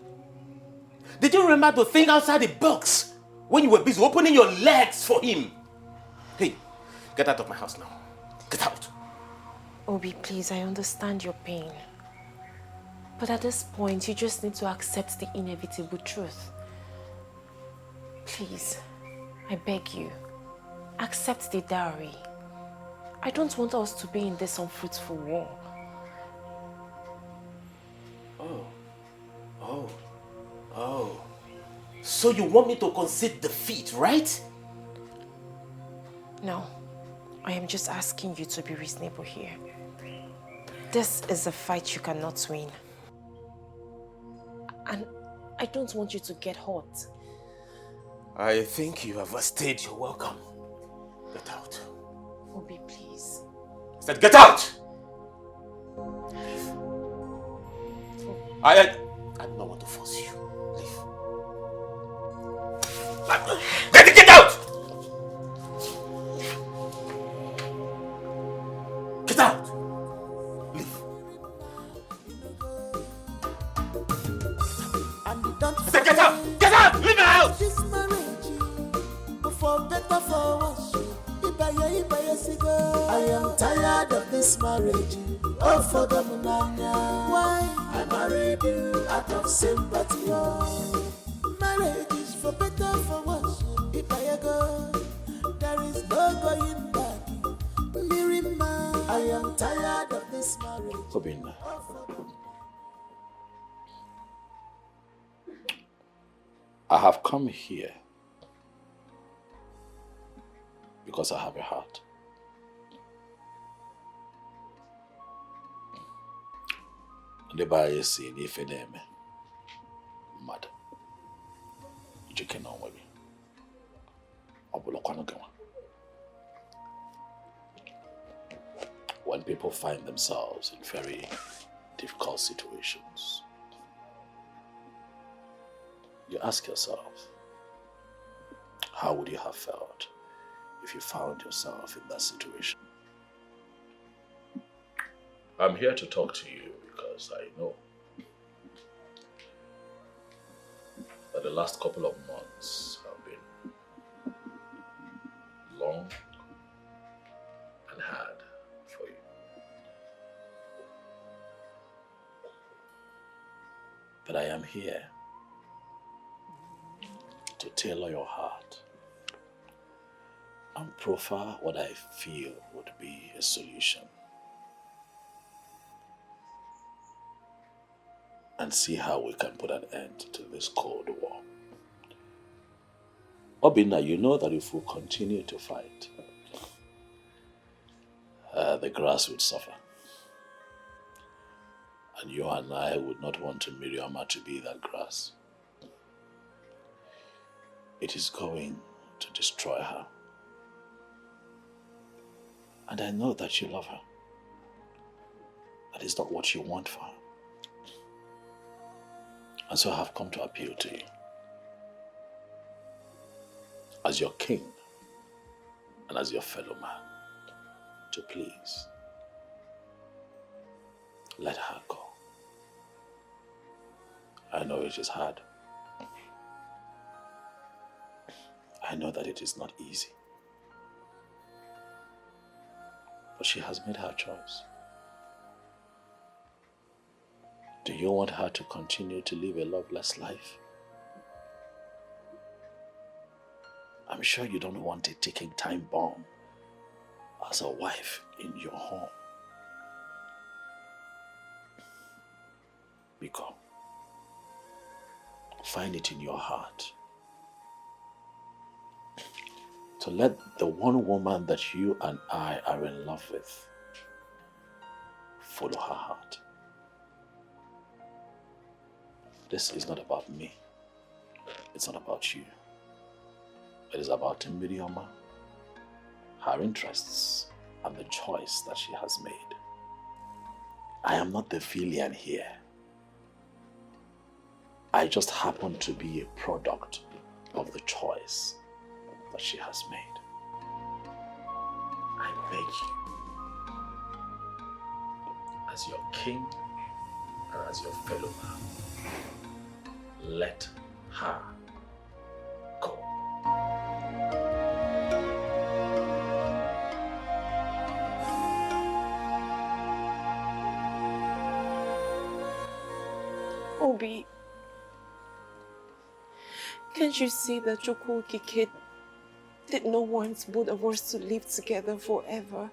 Did you remember to think outside the box when you were busy opening your legs for him? Hey, get out of my house now. Get out. Obi, please, I understand your pain. But at this point, you just need to accept the inevitable truth. Please, I beg you, accept the dowry. I don't want us to be in this unfruitful war. Oh. So you want me to concede defeat, right? No, I am just asking you to be reasonable here. This is a fight you cannot win. And I don't want you to get hurt. I think you have overstayed your welcome. Get out. Obi, please. I said get out! I do not want to force you. Leave. Get out! Get out! Leave. I said get out! Get out! Leave my house! This marriage, for better for worse, I am tired of this marriage. Oh, for the munanya. Why? I married you out of sympathy. Oh. Marriage is for better for worse. If I go, there is no going back. Mirima, I am tired of this marriage. Obinna, I have come here because I have a heart. Deba si ni feneme. Mad. You can know maybe. When people find themselves in very difficult situations, you ask yourself, how would you have felt if you found yourself in that situation? I'm here to talk to you because I know that the last couple of months have been long and hard for you. But I am here to tailor your heart and proffer what I feel would be a solution. And see how we can put an end to this Cold War. Obina, you know that if we continue to fight, the grass would suffer. And you and I would not want Miriama to be that grass. It is going to destroy her. And I know that you love her. That is not what you want for her. And so I have come to appeal to you. As your king and as your fellow man, to please let her go. I know it is hard. I know that it is not easy. But she has made her choice. Do you want her to continue to live a loveless life? I'm sure you don't want a ticking time bomb as a wife in your home. Biko, find it in your heart to let the one woman that you and I are in love with follow her heart. This is not about me. It's not about you. It is about Miriama, her interests, and the choice that she has made. I am not the villain here. I just happen to be a product of the choice that she has made. I beg you, as your king and as your fellow man, let her go. Obi, can't you see that Chukwukike did not want both of us to live together forever?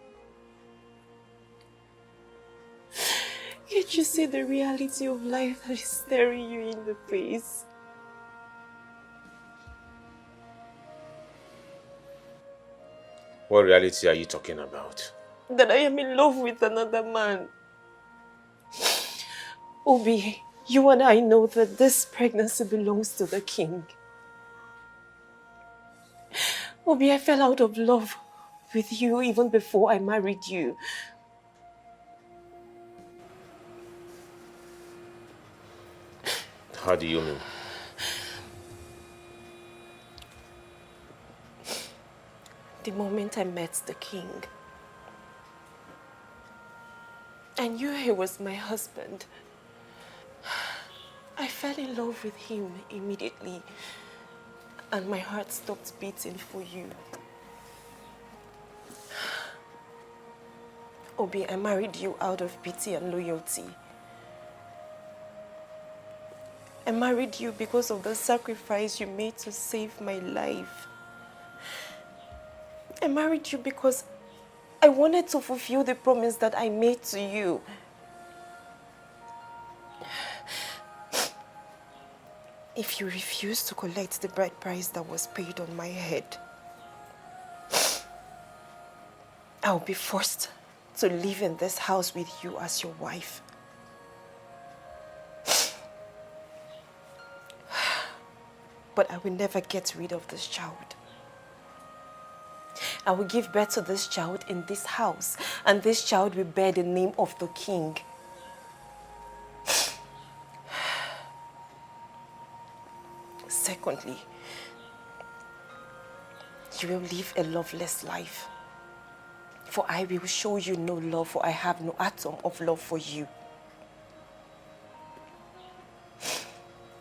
Can't you see the reality of life that is staring you in the face? What reality are you talking about? That I am in love with another man. Obi, you and I know that this pregnancy belongs to the king. Obi, I fell out of love with you even before I married you. How do you mean? The moment I met the king, I knew he was my husband. I fell in love with him immediately, and my heart stopped beating for you. Obi, I married you out of pity and loyalty. I married you because of the sacrifice you made to save my life. I married you because I wanted to fulfill the promise that I made to you. If you refuse to collect the bride price that was paid on my head, I'll be forced to live in this house with you as your wife. but I will never get rid of this child. I will give birth to this child in this house, and this child will bear the name of the king. Secondly, you will live a loveless life. For I will show you no love, for I have no atom of love for you.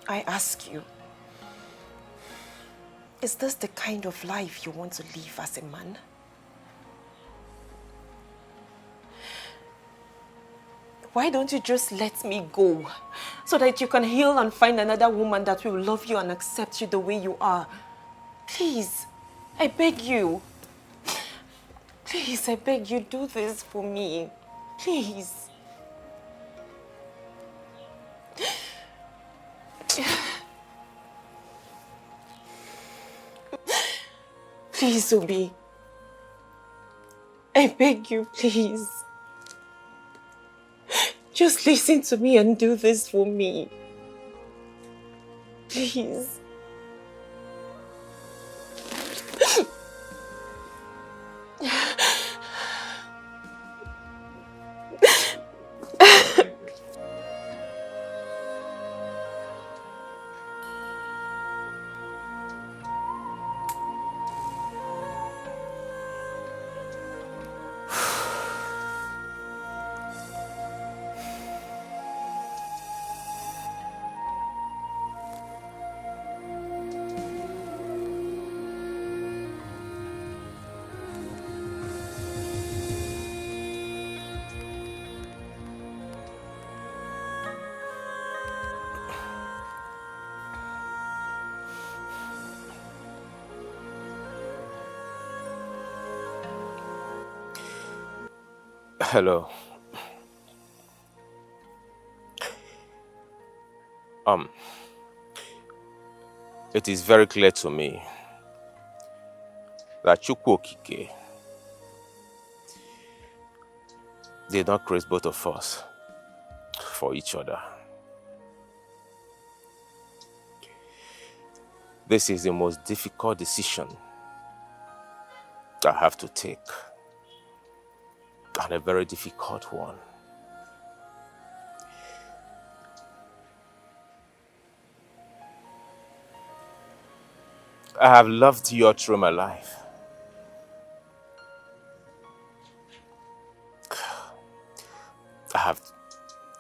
I ask you, is this the kind of life you want to live as a man? Why don't you just let me go so that you can heal and find another woman that will love you and accept you the way you are? Please, I beg you. Please, I beg you, do this for me. Please. Please, Obi. I beg you, please. Just listen to me and do this for me. Please. Hello. It is very clear to me that Chukwu Okike did not create both of us for each other. This is the most difficult decision I have to take, and a very difficult one. I have loved you all through my life. I have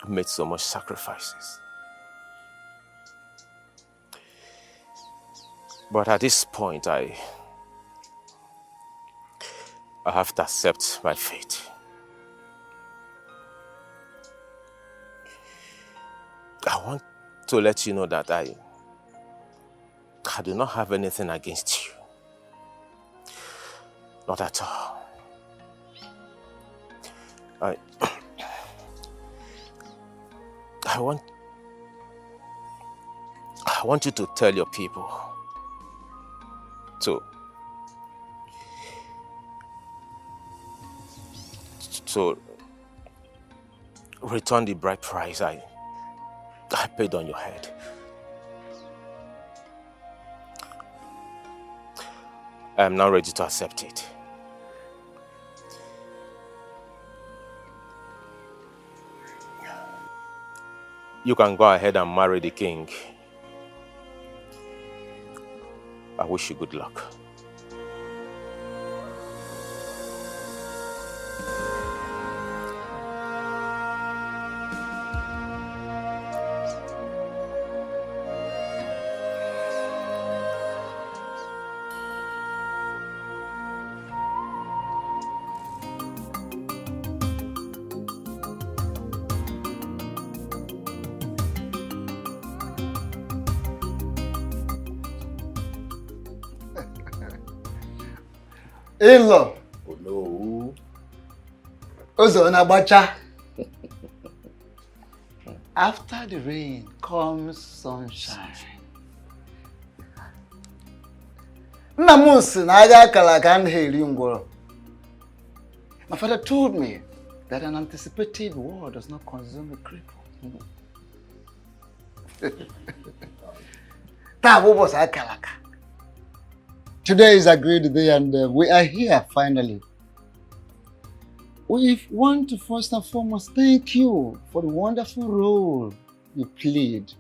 made so much sacrifices. But at this point, I have to accept my fate. I want to let you know that I do not have anything against you. Not at all. I want you to tell your people to return the bride price I paid on your head. I am now ready to accept it. You can go ahead and marry the king. I wish you good luck. In-law. Oh no. Ozo Nabacha. After the rain comes sunshine. My father told me that an anticipated war does not consume a cripple. Today is a great day and we are here finally. We want to first and foremost thank you for the wonderful role you played.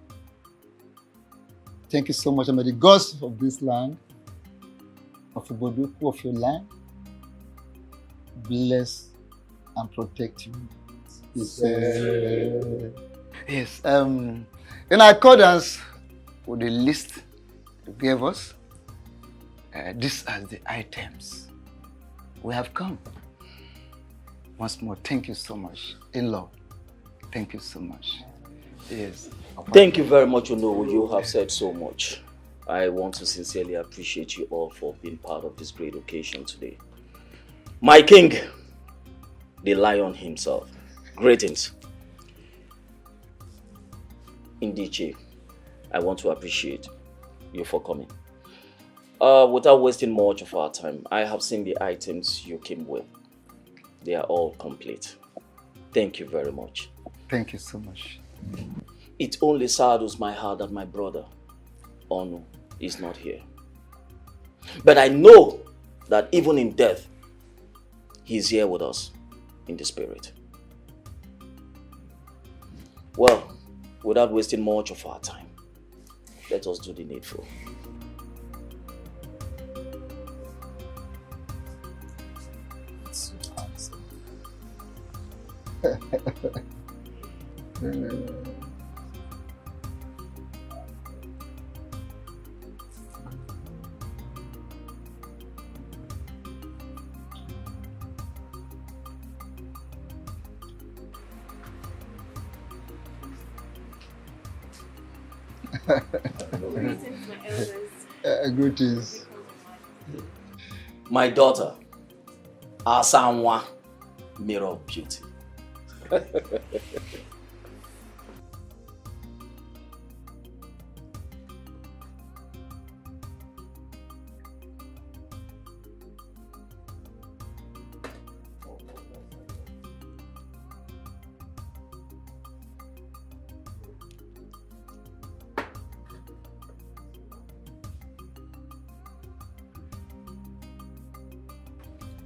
Thank you so much. And may the gods of this land, of Uboduku, of your land, bless and protect you. Yes. In accordance with the list you gave us, these are the items we have come. Once more, thank you so much. In-law, thank you so much. Yes. Thank you very much, Onowu. You have said so much. I want to sincerely appreciate you all for being part of this great occasion today. My king, the lion himself. Greetings. Indeed, I want to appreciate you for coming. Without wasting much of our time, I have seen the items you came with. They are all complete. Thank you very much. Thank you so much. It only saddens my heart that my brother, Onu, is not here. But I know that even in death, he's here with us in the spirit. Well, without wasting much of our time, let us do the needful. Greetings. My daughter, Asanwa, mirror of beauty.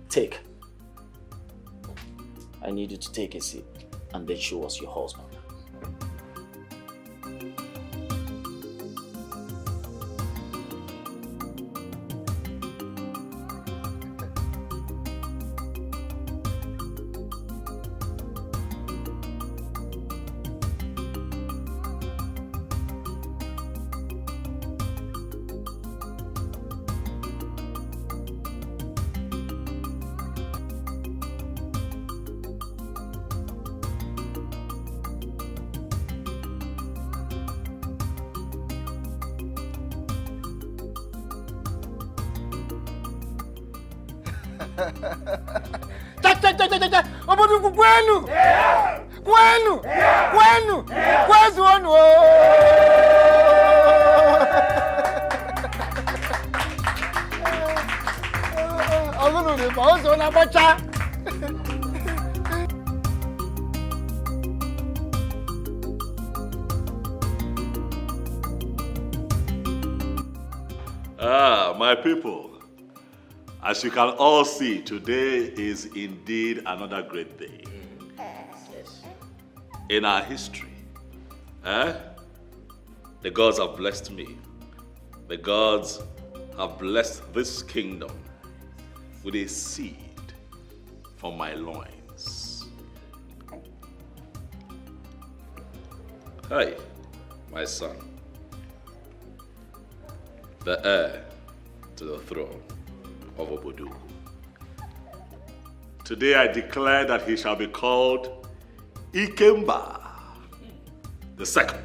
Take. I need you to take a seat and then show us your husband. My people, as you can all see, today is indeed another great day in our history. The gods have blessed me. The gods have blessed this kingdom with a seed from my loins. Hey, my son, the heir to the throne of Oboduku. Today I declare that he shall be called Ikemba the second.